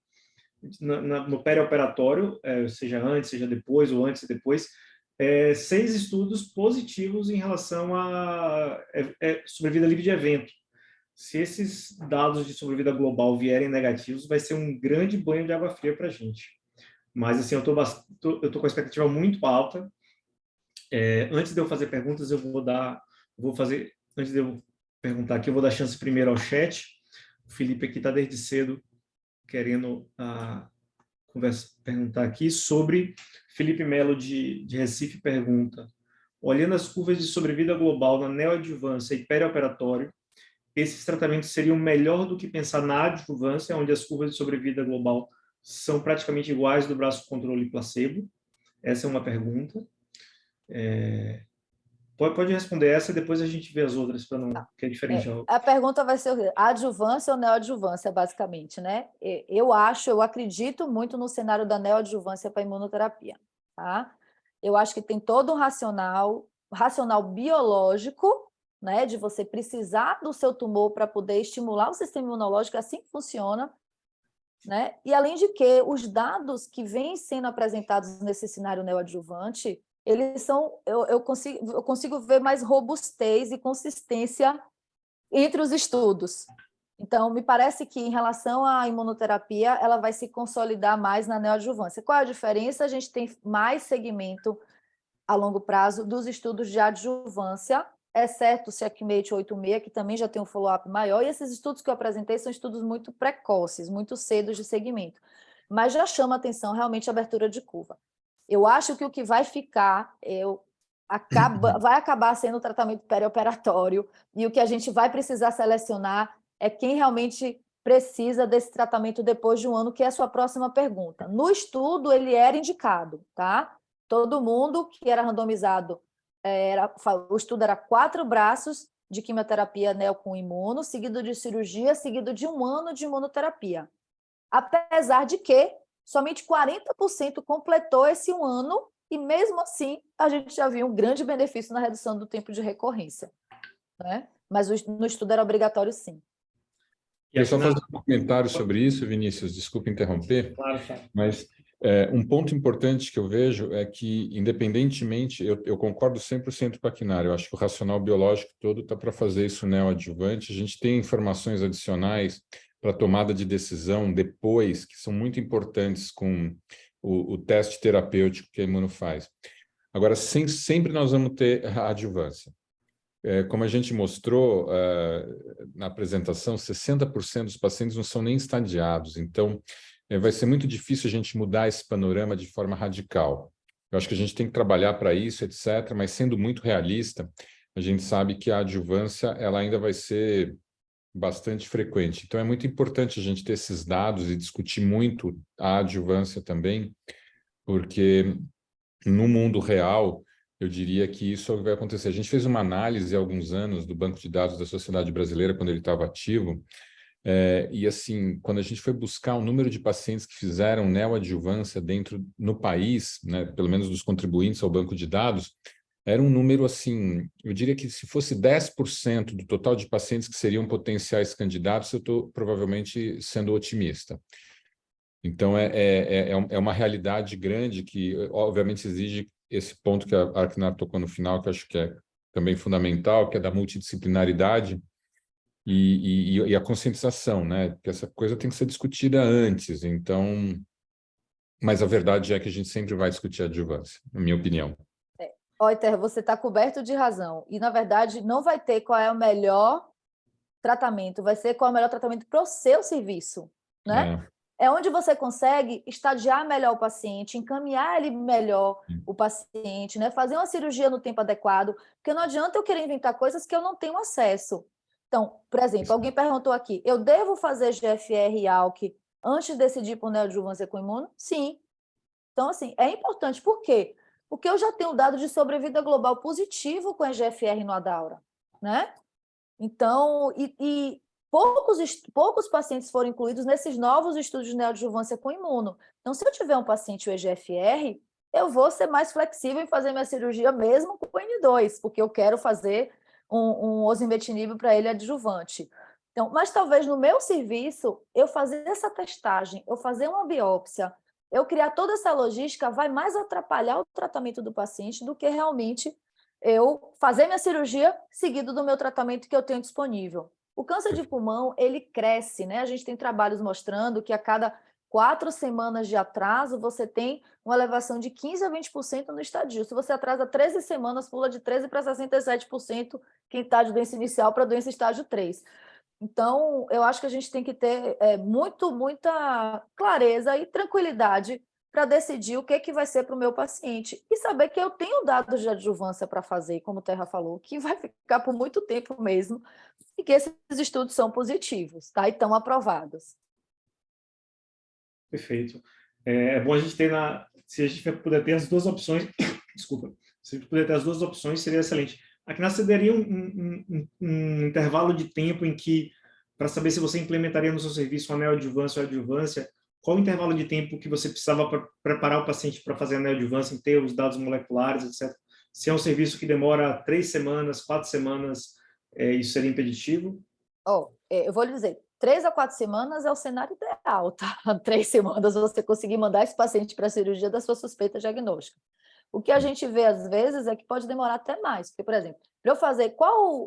no perioperatório, seja antes, seja depois, ou antes e depois, 6 estudos positivos em relação a sobrevida livre de evento. Se esses dados de sobrevida global vierem negativos, vai ser um grande banho de água fria para a gente. Mas, assim, eu tô com a expectativa muito alta. Antes de eu fazer perguntas, antes de eu perguntar aqui, eu vou dar chance primeiro ao chat. O Felipe aqui está desde cedo querendo perguntar aqui sobre Felipe Melo, de Recife, pergunta: olhando as curvas de sobrevida global na neoadjuvância e perioperatório, esses tratamentos seriam melhor do que pensar na adjuvância, onde as curvas de sobrevida global são praticamente iguais do braço controle e placebo? Essa é uma pergunta. Pode responder essa e depois a gente vê as outras, para não, que é diferente. A pergunta vai ser adjuvância ou neoadjuvância, basicamente, né? Eu acredito muito no cenário da neoadjuvância para imunoterapia, tá? Eu acho que tem todo um racional biológico, né, de você precisar do seu tumor para poder estimular o sistema imunológico, assim que funciona, né? E, além de que, os dados que vêm sendo apresentados nesse cenário neoadjuvante, eles são, eu consigo ver mais robustez e consistência entre os estudos. Então, me parece que, em relação à imunoterapia, ela vai se consolidar mais na neoadjuvância. Qual é a diferença? A gente tem mais segmento a longo prazo dos estudos de adjuvância, exceto o CheckMate 86, que também já tem um follow-up maior, e esses estudos que eu apresentei são estudos muito precoces, muito cedos de segmento, mas já chama atenção realmente a abertura de curva. Eu acho que o que vai ficar vai acabar sendo o tratamento perioperatório, e o que a gente vai precisar selecionar é quem realmente precisa desse tratamento depois de um ano, que é a sua próxima pergunta. No estudo, ele era indicado, tá? Todo mundo que era randomizado, o estudo era 4 braços de quimioterapia neo com imuno, seguido de cirurgia, seguido de 1 ano de imunoterapia. Apesar de que somente 40% completou esse 1 ano, e mesmo assim a gente já viu um grande benefício na redução do tempo de recorrência, né? Mas no estudo era obrigatório, sim. Eu só fazer um comentário sobre isso, Vinícius, desculpa interromper, Claro. mas um ponto importante que eu vejo é que, independentemente, eu concordo 100% com a Quinara, eu acho que o racional biológico todo está para fazer isso neoadjuvante, a gente tem informações adicionais para tomada de decisão depois, que são muito importantes com o teste terapêutico que a Imuno faz. Agora, sempre nós vamos ter a adjuvância. Como a gente mostrou na apresentação, 60% dos pacientes não são nem estadiados, então vai ser muito difícil a gente mudar esse panorama de forma radical. Eu acho que a gente tem que trabalhar para isso, etc., mas sendo muito realista, a gente sabe que a adjuvância ela ainda vai ser bastante frequente. Então, é muito importante a gente ter esses dados e discutir muito a adjuvância também, porque no mundo real, eu diria que isso vai acontecer. A gente fez uma análise há alguns anos do banco de dados da Sociedade Brasileira, quando ele estava ativo, e assim, quando a gente foi buscar o número de pacientes que fizeram neoadjuvância no país, né, pelo menos dos contribuintes ao banco de dados, era um número assim, eu diria que se fosse 10% do total de pacientes que seriam potenciais candidatos, eu estou provavelmente sendo otimista. Então, é uma realidade grande que, obviamente, exige esse ponto que a Arquinar tocou no final, que eu acho que é também fundamental, que é da multidisciplinaridade e a conscientização, né? Porque essa coisa tem que ser discutida antes, então... Mas a verdade é que a gente sempre vai discutir a adjuvância, na minha opinião. Oiter, você está coberto de razão. E, na verdade, não vai ter qual é o melhor tratamento, vai ser qual é o melhor tratamento para o seu serviço, né? É onde você consegue estadiar melhor o paciente, encaminhar ele melhor, o paciente, né? Fazer uma cirurgia no tempo adequado, porque não adianta eu querer inventar coisas que eu não tenho acesso. Então, por exemplo, alguém perguntou aqui, eu devo fazer GFR e ALK antes de decidir por neoadjuvância com imuno? Sim. Então, assim, é importante. Por quê? Porque eu já tenho dado de sobrevida global positivo com a EGFR no ADAURA, né? Então, poucos pacientes foram incluídos nesses novos estudos de neoadjuvância com imuno. Então, se eu tiver um paciente EGFR, eu vou ser mais flexível em fazer minha cirurgia mesmo com o N2, porque eu quero fazer um osimetinib para ele adjuvante. Então, mas talvez no meu serviço, eu fazer essa testagem, eu fazer uma biópsia, eu criar toda essa logística vai mais atrapalhar o tratamento do paciente do que realmente eu fazer minha cirurgia seguido do meu tratamento que eu tenho disponível. O câncer de pulmão, ele cresce, né? A gente tem trabalhos mostrando que a cada 4 semanas de atraso, você tem uma elevação de 15% a 20% no estadio. Se você atrasa 13 semanas, pula de 13% para 67% quem está de doença inicial para doença estágio 3. Então, eu acho que a gente tem que ter muita clareza e tranquilidade para decidir o que vai ser para o meu paciente e saber que eu tenho dados de adjuvância para fazer, como o Terra falou, que vai ficar por muito tempo mesmo e que esses estudos são positivos, tá? E estão aprovados. Perfeito. É bom a gente ter se a gente puder ter as duas opções, desculpa, se a gente puder ter as duas opções, seria excelente. Aqui na daria um intervalo de tempo em que, para saber se você implementaria no seu serviço a neoadjuvância ou adjuvância, qual o intervalo de tempo que você precisava para preparar o paciente para fazer a neoadjuvância, em ter os dados moleculares, etc. Se é um serviço que demora 3 semanas, 4 semanas, isso seria impeditivo? Eu vou lhe dizer, 3 a 4 semanas é o cenário ideal, tá? 3 semanas você conseguir mandar esse paciente para a cirurgia da sua suspeita diagnóstica. O que a gente vê, às vezes, é que pode demorar até mais. Porque, por exemplo, para eu fazer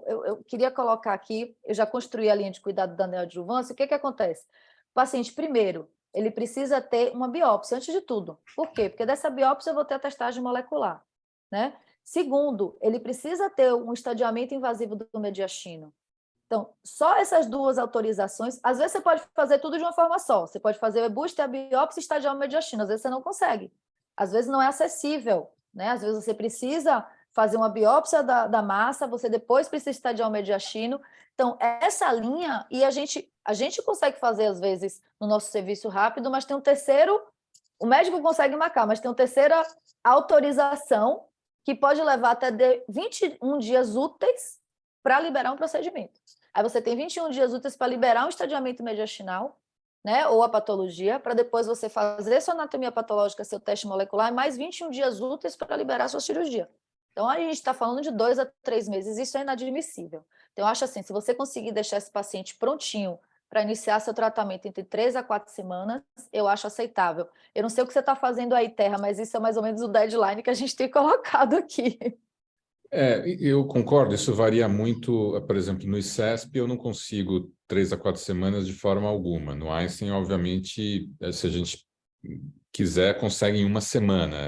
eu queria colocar aqui, eu já construí a linha de cuidado da neoadjuvância, o que acontece? O paciente, primeiro, ele precisa ter uma biópsia, antes de tudo. Por quê? Porque dessa biópsia eu vou ter a testagem molecular, né? Segundo, ele precisa ter um estadiamento invasivo do mediastino. Então, só essas 2 autorizações, às vezes você pode fazer tudo de uma forma só. Você pode fazer o booster, a biópsia e estadiar o mediastino. Às vezes você não consegue. Às vezes não é acessível, né? Às vezes você precisa fazer uma biópsia da massa, você depois precisa estadiar o mediastino. Então, essa linha, e a gente consegue fazer, às vezes, no nosso serviço rápido, mas tem um terceiro, o médico consegue marcar, mas tem uma terceira autorização que pode levar até 21 dias úteis para liberar um procedimento. Aí você tem 21 dias úteis para liberar um estadiamento mediastinal, né, ou a patologia, para depois você fazer sua anatomia patológica, seu teste molecular, e mais 21 dias úteis para liberar sua cirurgia. Então, a gente está falando de 2 a 3 meses, isso é inadmissível. Então, eu acho assim, se você conseguir deixar esse paciente prontinho para iniciar seu tratamento entre 3 a 4 semanas, eu acho aceitável. Eu não sei o que você está fazendo aí, Terra, mas isso é mais ou menos o deadline que a gente tem colocado aqui. Eu concordo, isso varia muito. Por exemplo, no ICESP eu não consigo 3 a 4 semanas de forma alguma. No Einstein, obviamente, se a gente quiser, consegue em 1 semana,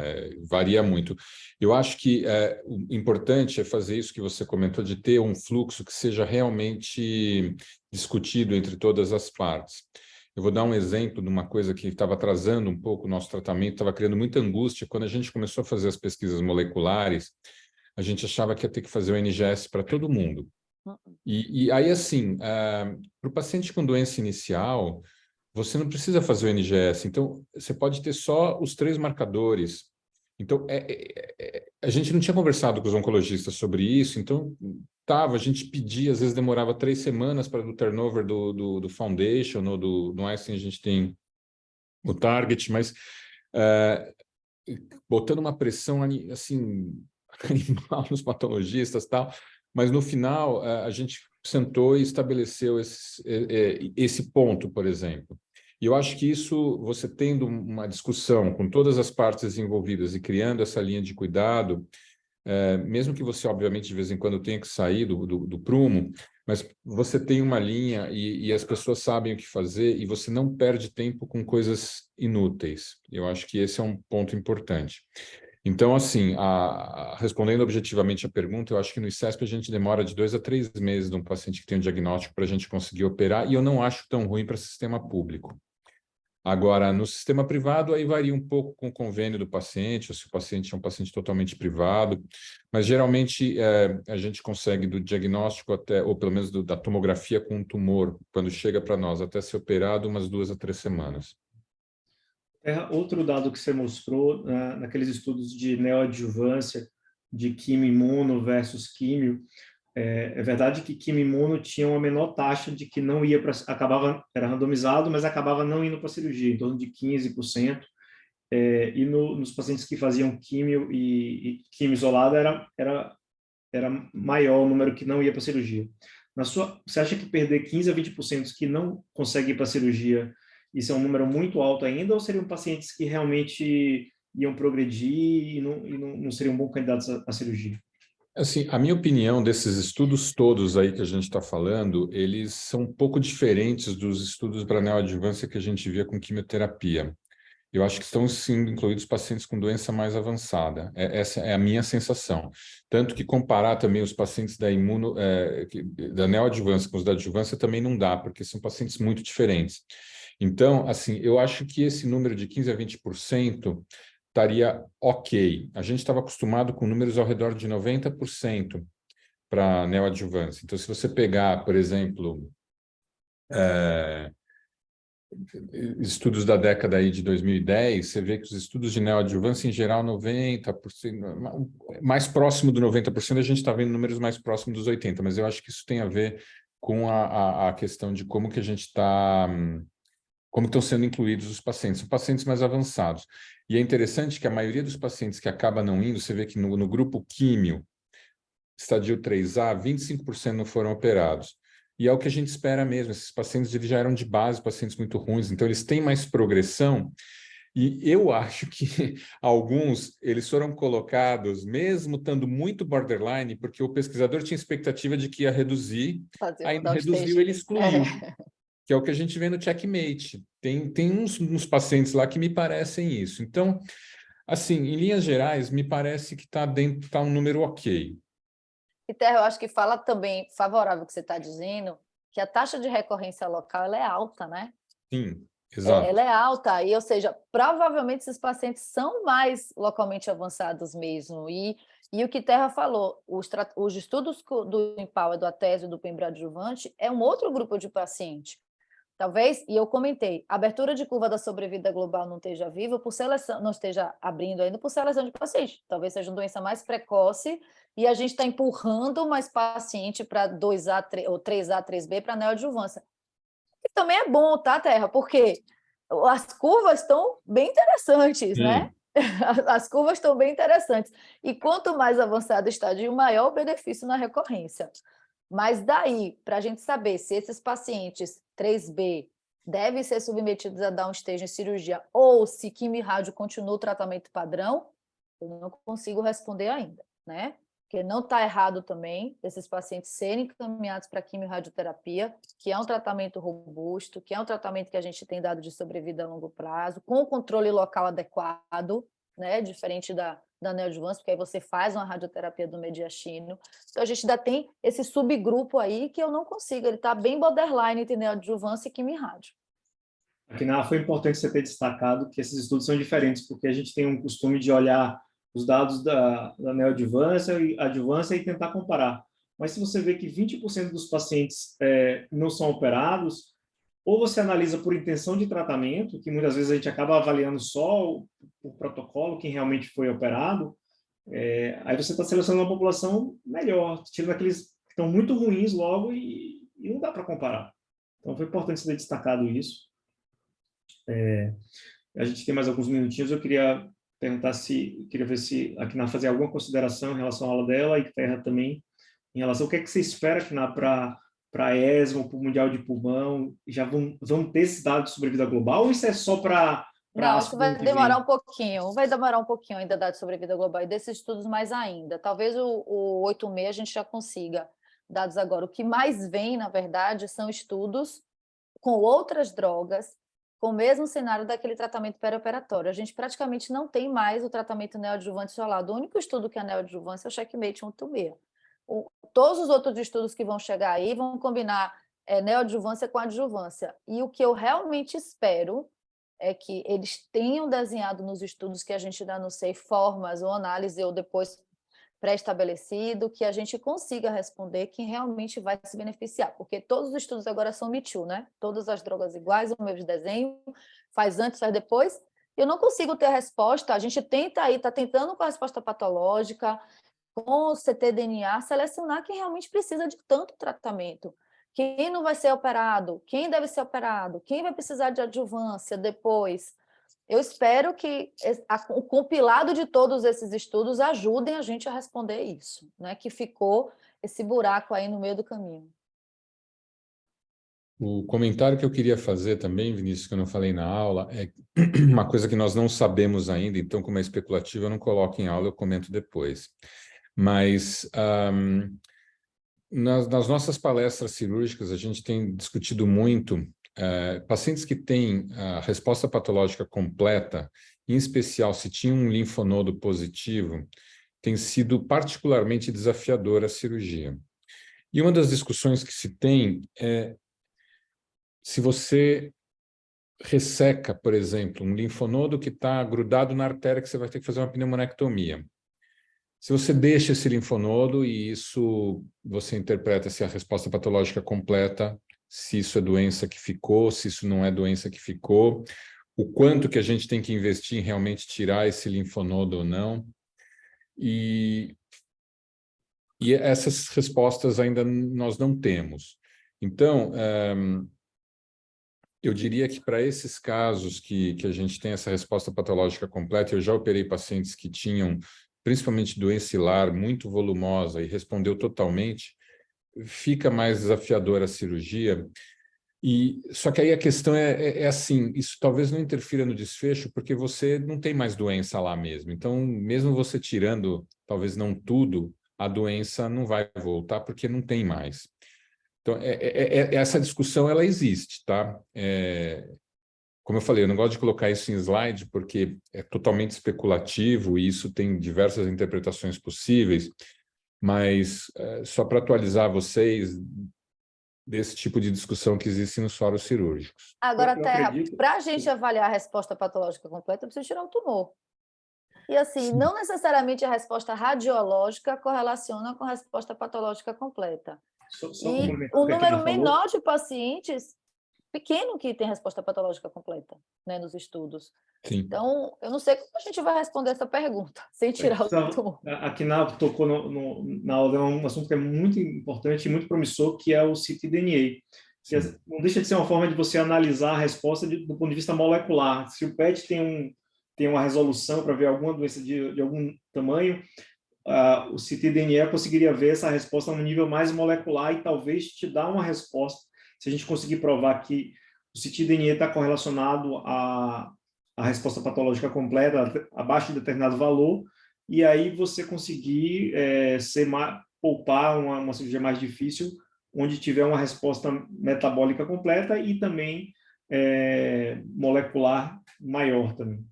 varia muito. Eu acho que o importante é fazer isso que você comentou, de ter um fluxo que seja realmente discutido entre todas as partes. Eu vou dar um exemplo de uma coisa que estava atrasando um pouco o nosso tratamento, estava criando muita angústia. Quando a gente começou a fazer as pesquisas moleculares, a gente achava que ia ter que fazer o NGS para todo mundo. E aí, assim, para o paciente com doença inicial, você não precisa fazer o NGS. Então, você pode ter só os 3 marcadores. Então, a gente não tinha conversado com os oncologistas sobre isso, então, a gente pedia, às vezes demorava 3 semanas para o turnover do Foundation, ou no Einstein a gente tem o Target, mas botando uma pressão, assim, animal nos patologistas e tal, mas no final a gente sentou e estabeleceu esse ponto, por exemplo. E eu acho que isso, você tendo uma discussão com todas as partes envolvidas e criando essa linha de cuidado, mesmo que você, obviamente, de vez em quando tenha que sair do prumo, mas você tem uma linha e as pessoas sabem o que fazer e você não perde tempo com coisas inúteis. Eu acho que esse é um ponto importante. Então, assim, respondendo objetivamente a pergunta, eu acho que no ICESP a gente demora de 2 a 3 meses de um paciente que tem um diagnóstico para a gente conseguir operar, e eu não acho tão ruim para o sistema público. Agora, no sistema privado, aí varia um pouco com o convênio do paciente, ou se o paciente é um paciente totalmente privado, mas geralmente a gente consegue do diagnóstico até, ou pelo menos da tomografia com um tumor, quando chega para nós, até ser operado, umas 2 a 3 semanas. Outro dado que você mostrou naqueles estudos de neoadjuvância, de quimio-imuno versus químio, é verdade que quimio-imuno tinha uma menor taxa de que não ia para, era randomizado, mas acabava não indo para a cirurgia, em torno de 15%, e nos pacientes que faziam químio e químio isolado era maior o número que não ia para a cirurgia. Você acha que perder 15 a 20% que não conseguem ir para a cirurgia, isso é um número muito alto ainda, ou seriam pacientes que realmente iam progredir e não seriam bons candidatos à cirurgia? Assim, a minha opinião desses estudos todos aí que a gente está falando, eles são um pouco diferentes dos estudos para neoadjuvância que a gente via com quimioterapia. eu acho que estão sendo incluídos pacientes com doença mais avançada. Essa é a minha sensação. Tanto que comparar também os pacientes da neoadjuvância com os da adjuvância também não dá, porque são pacientes muito diferentes. Então, assim, eu acho que esse número de 15% a 20% estaria ok. A gente estava acostumado com números ao redor de 90% para neoadjuvância. Então, se você pegar, por exemplo, estudos da década aí de 2010, você vê que os estudos de neoadjuvância, em geral, 90%, mais próximo do 90%, a gente está vendo números mais próximos dos 80%, mas eu acho que isso tem a ver com a questão de como que a gente está... como estão sendo incluídos os pacientes, são pacientes mais avançados. E é interessante que a maioria dos pacientes que acaba não indo, você vê que no grupo químio, estadio 3A, 25% não foram operados. E é o que a gente espera mesmo, esses pacientes eles já eram de base, pacientes muito ruins, então eles têm mais progressão, e eu acho que alguns, eles foram colocados, mesmo estando muito borderline, porque o pesquisador tinha expectativa de que ia reduzir, aí não reduziu, ele excluiu. Que é o que a gente vê no checkmate. Tem uns pacientes lá que me parecem isso. Então, assim, em linhas gerais, me parece que está um número ok. E, Terra, eu acho que fala também, favorável ao que você está dizendo, que a taxa de recorrência local ela é alta, né? Sim, exato. Ela é alta, e, ou seja, provavelmente esses pacientes são mais localmente avançados mesmo. E o que Terra falou, os estudos do Empower, do Atesio e do pembrolizumab é um outro grupo de paciente. Talvez, e eu comentei, a abertura de curva da sobrevida global não esteja viva por seleção, não esteja abrindo ainda por seleção de paciente. Talvez seja uma doença mais precoce e a gente está empurrando mais paciente para 2A ou 3A, 3B para neoadjuvância. E também é bom, tá, Terra? Porque as curvas estão bem interessantes, né? As curvas estão bem interessantes. E quanto mais avançado o estadio, maior o benefício na recorrência. Mas daí, para a gente saber se esses pacientes 3B devem ser submetidos a downstage em cirurgia ou se quimio e rádio continua o tratamento padrão, eu não consigo responder ainda, né? Porque não está errado também esses pacientes serem encaminhados para quimio e radioterapia, que é um tratamento robusto, que é um tratamento que a gente tem dado de sobrevida a longo prazo, com controle local adequado, né? Diferente da neoadjuvância, porque aí você faz uma radioterapia do mediastino. Então, a gente ainda tem esse subgrupo aí que eu não consigo, ele está bem borderline entre neoadjuvância e quimio e rádio. Aqui foi importante você ter destacado que esses estudos são diferentes, porque a gente tem um costume de olhar os dados da neoadjuvância e adjuvância e tentar comparar. Mas se você vê que 20% dos pacientes não são operados, ou você analisa por intenção de tratamento, que muitas vezes a gente acaba avaliando só o protocolo, quem realmente foi operado, aí você está selecionando uma população melhor, tirando aqueles que estão muito ruins logo e não dá para comparar. Então, foi importante você ter destacado isso. A gente tem mais alguns minutinhos, eu queria perguntar queria ver se a Kina fazia alguma consideração em relação à aula dela e Terra também, em relação ao que é que você espera, Kina, para a ESMO, para o Mundial de Pulmão, já vão ter esses dados de sobrevida global ou isso é só para... Não, isso vai demorar um pouquinho ainda dados de sobrevida global e desses estudos mais ainda. Talvez o 8.6 a gente já consiga dados agora. O que mais vem, na verdade, são estudos com outras drogas, com o mesmo cenário daquele tratamento perioperatório. A gente praticamente não tem mais o tratamento neoadjuvante isolado. O único estudo que é neoadjuvância é o checkmate 1.6. Todos os outros estudos que vão chegar aí vão combinar neoadjuvância com adjuvância. E o que eu realmente espero é que eles tenham desenhado nos estudos que a gente ainda não sei, formas ou análise ou depois pré-estabelecido, que a gente consiga responder quem realmente vai se beneficiar, porque todos os estudos agora são Me Too, né? Todas as drogas iguais, o mesmo desenho, faz antes, faz depois. Eu não consigo ter a resposta, a gente tenta aí, está tentando com a resposta patológica, com o ctDNA, selecionar quem realmente precisa de tanto tratamento. Quem não vai ser operado, quem deve ser operado, quem vai precisar de adjuvância depois. Eu espero que o compilado de todos esses estudos ajudem a gente a responder isso, né? Que ficou esse buraco aí no meio do caminho. O comentário que eu queria fazer também, Vinícius, que eu não falei na aula, é uma coisa que nós não sabemos ainda, então, como é especulativo, eu não coloco em aula, eu comento depois. Mas nas nossas palestras cirúrgicas, a gente tem discutido muito pacientes que têm a resposta patológica completa, em especial se tinham um linfonodo positivo, tem sido particularmente desafiadora a cirurgia. E uma das discussões que se tem é se você resseca, por exemplo, um linfonodo que está grudado na artéria que você vai ter que fazer uma pneumonectomia. Se você deixa esse linfonodo e isso você interpreta se a resposta patológica completa, se isso é doença que ficou, se isso não é doença que ficou, o quanto que a gente tem que investir em realmente tirar esse linfonodo ou não. E essas respostas ainda nós não temos. Então, eu diria que para esses casos que a gente tem essa resposta patológica completa, eu já operei pacientes que tinham, principalmente doença hilar, muito volumosa e respondeu totalmente, fica mais desafiadora a cirurgia. Só que aí a questão é assim, isso talvez não interfira no desfecho, porque você não tem mais doença lá mesmo. Então, mesmo você tirando, talvez não tudo, a doença não vai voltar, porque não tem mais. Então, essa discussão, ela existe, tá? Como eu falei, eu não gosto de colocar isso em slide, porque é totalmente especulativo e isso tem diversas interpretações possíveis, mas só para atualizar vocês desse tipo de discussão que existe nos foros cirúrgicos. Agora, Eu Terra, acredito- para a gente avaliar a resposta patológica completa, eu preciso tirar o tumor. E assim, Sim. não necessariamente a resposta radiológica correlaciona com a resposta patológica completa. Só E complementando o o que a número Kina falou, menor de pacientes, pequeno, que tem resposta patológica completa, né, nos estudos. Sim. Então, eu não sei como a gente vai responder essa pergunta, sem tirar o tumor. a Kina tocou na aula, é um assunto que é muito importante e muito promissor, que é o ctDNA. Que não deixa de ser uma forma de você analisar a resposta do ponto de vista molecular. Se o PET tem uma resolução para ver alguma doença de algum tamanho, o ctDNA conseguiria ver essa resposta num nível mais molecular e talvez te dar uma resposta, se a gente conseguir provar que o ctDNA está correlacionado à resposta patológica completa, abaixo de determinado valor, e aí você conseguir poupar uma cirurgia mais difícil, onde tiver uma resposta metabólica completa e também molecular maior também.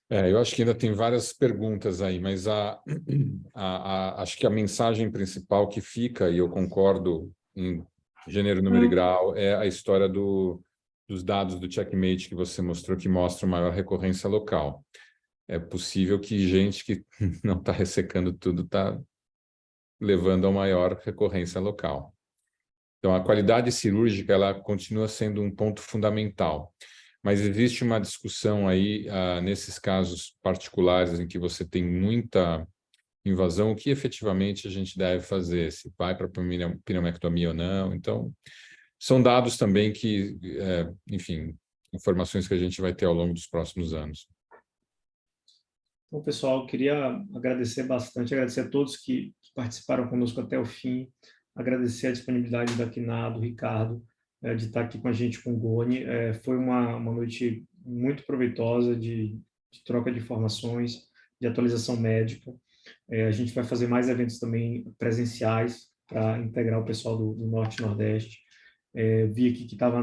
Eu acho que ainda tem várias perguntas aí, mas acho que a mensagem principal que fica, e eu concordo em gênero, número e grau, é a história dos dados do checkmate que você mostrou, que mostra maior recorrência local. É possível que gente que não está ressecando tudo está levando a maior recorrência local. Então, a qualidade cirúrgica ela continua sendo um ponto fundamental. Mas existe uma discussão aí, nesses casos particulares em que você tem muita invasão, o que efetivamente a gente deve fazer, se vai para pneumonectomia ou não. Então, são dados também que, enfim, informações que a gente vai ter ao longo dos próximos anos. Bom, pessoal, eu queria agradecer bastante, agradecer a todos que participaram conosco até o fim, agradecer a disponibilidade da Kina, do Ricardo, de estar aqui com a gente, com o Goni. Foi uma noite muito proveitosa de troca de informações, de atualização médica. A gente vai fazer mais eventos também presenciais para integrar o pessoal do Norte e Nordeste. Vi aqui que estava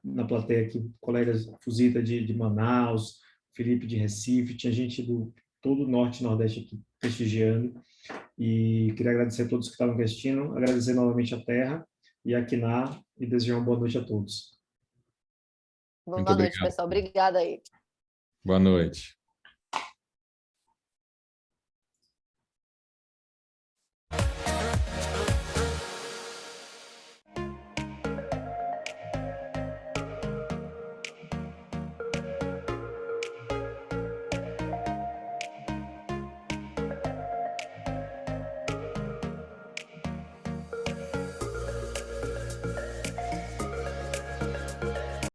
na plateia aqui, colegas Fusita de Manaus, Felipe de Recife, tinha gente do todo o Norte e Nordeste aqui prestigiando. E queria agradecer a todos que estavam assistindo, agradecer novamente a Terra e a Kina e desejar uma boa noite a todos. Boa noite, pessoal. Obrigada aí. Boa noite.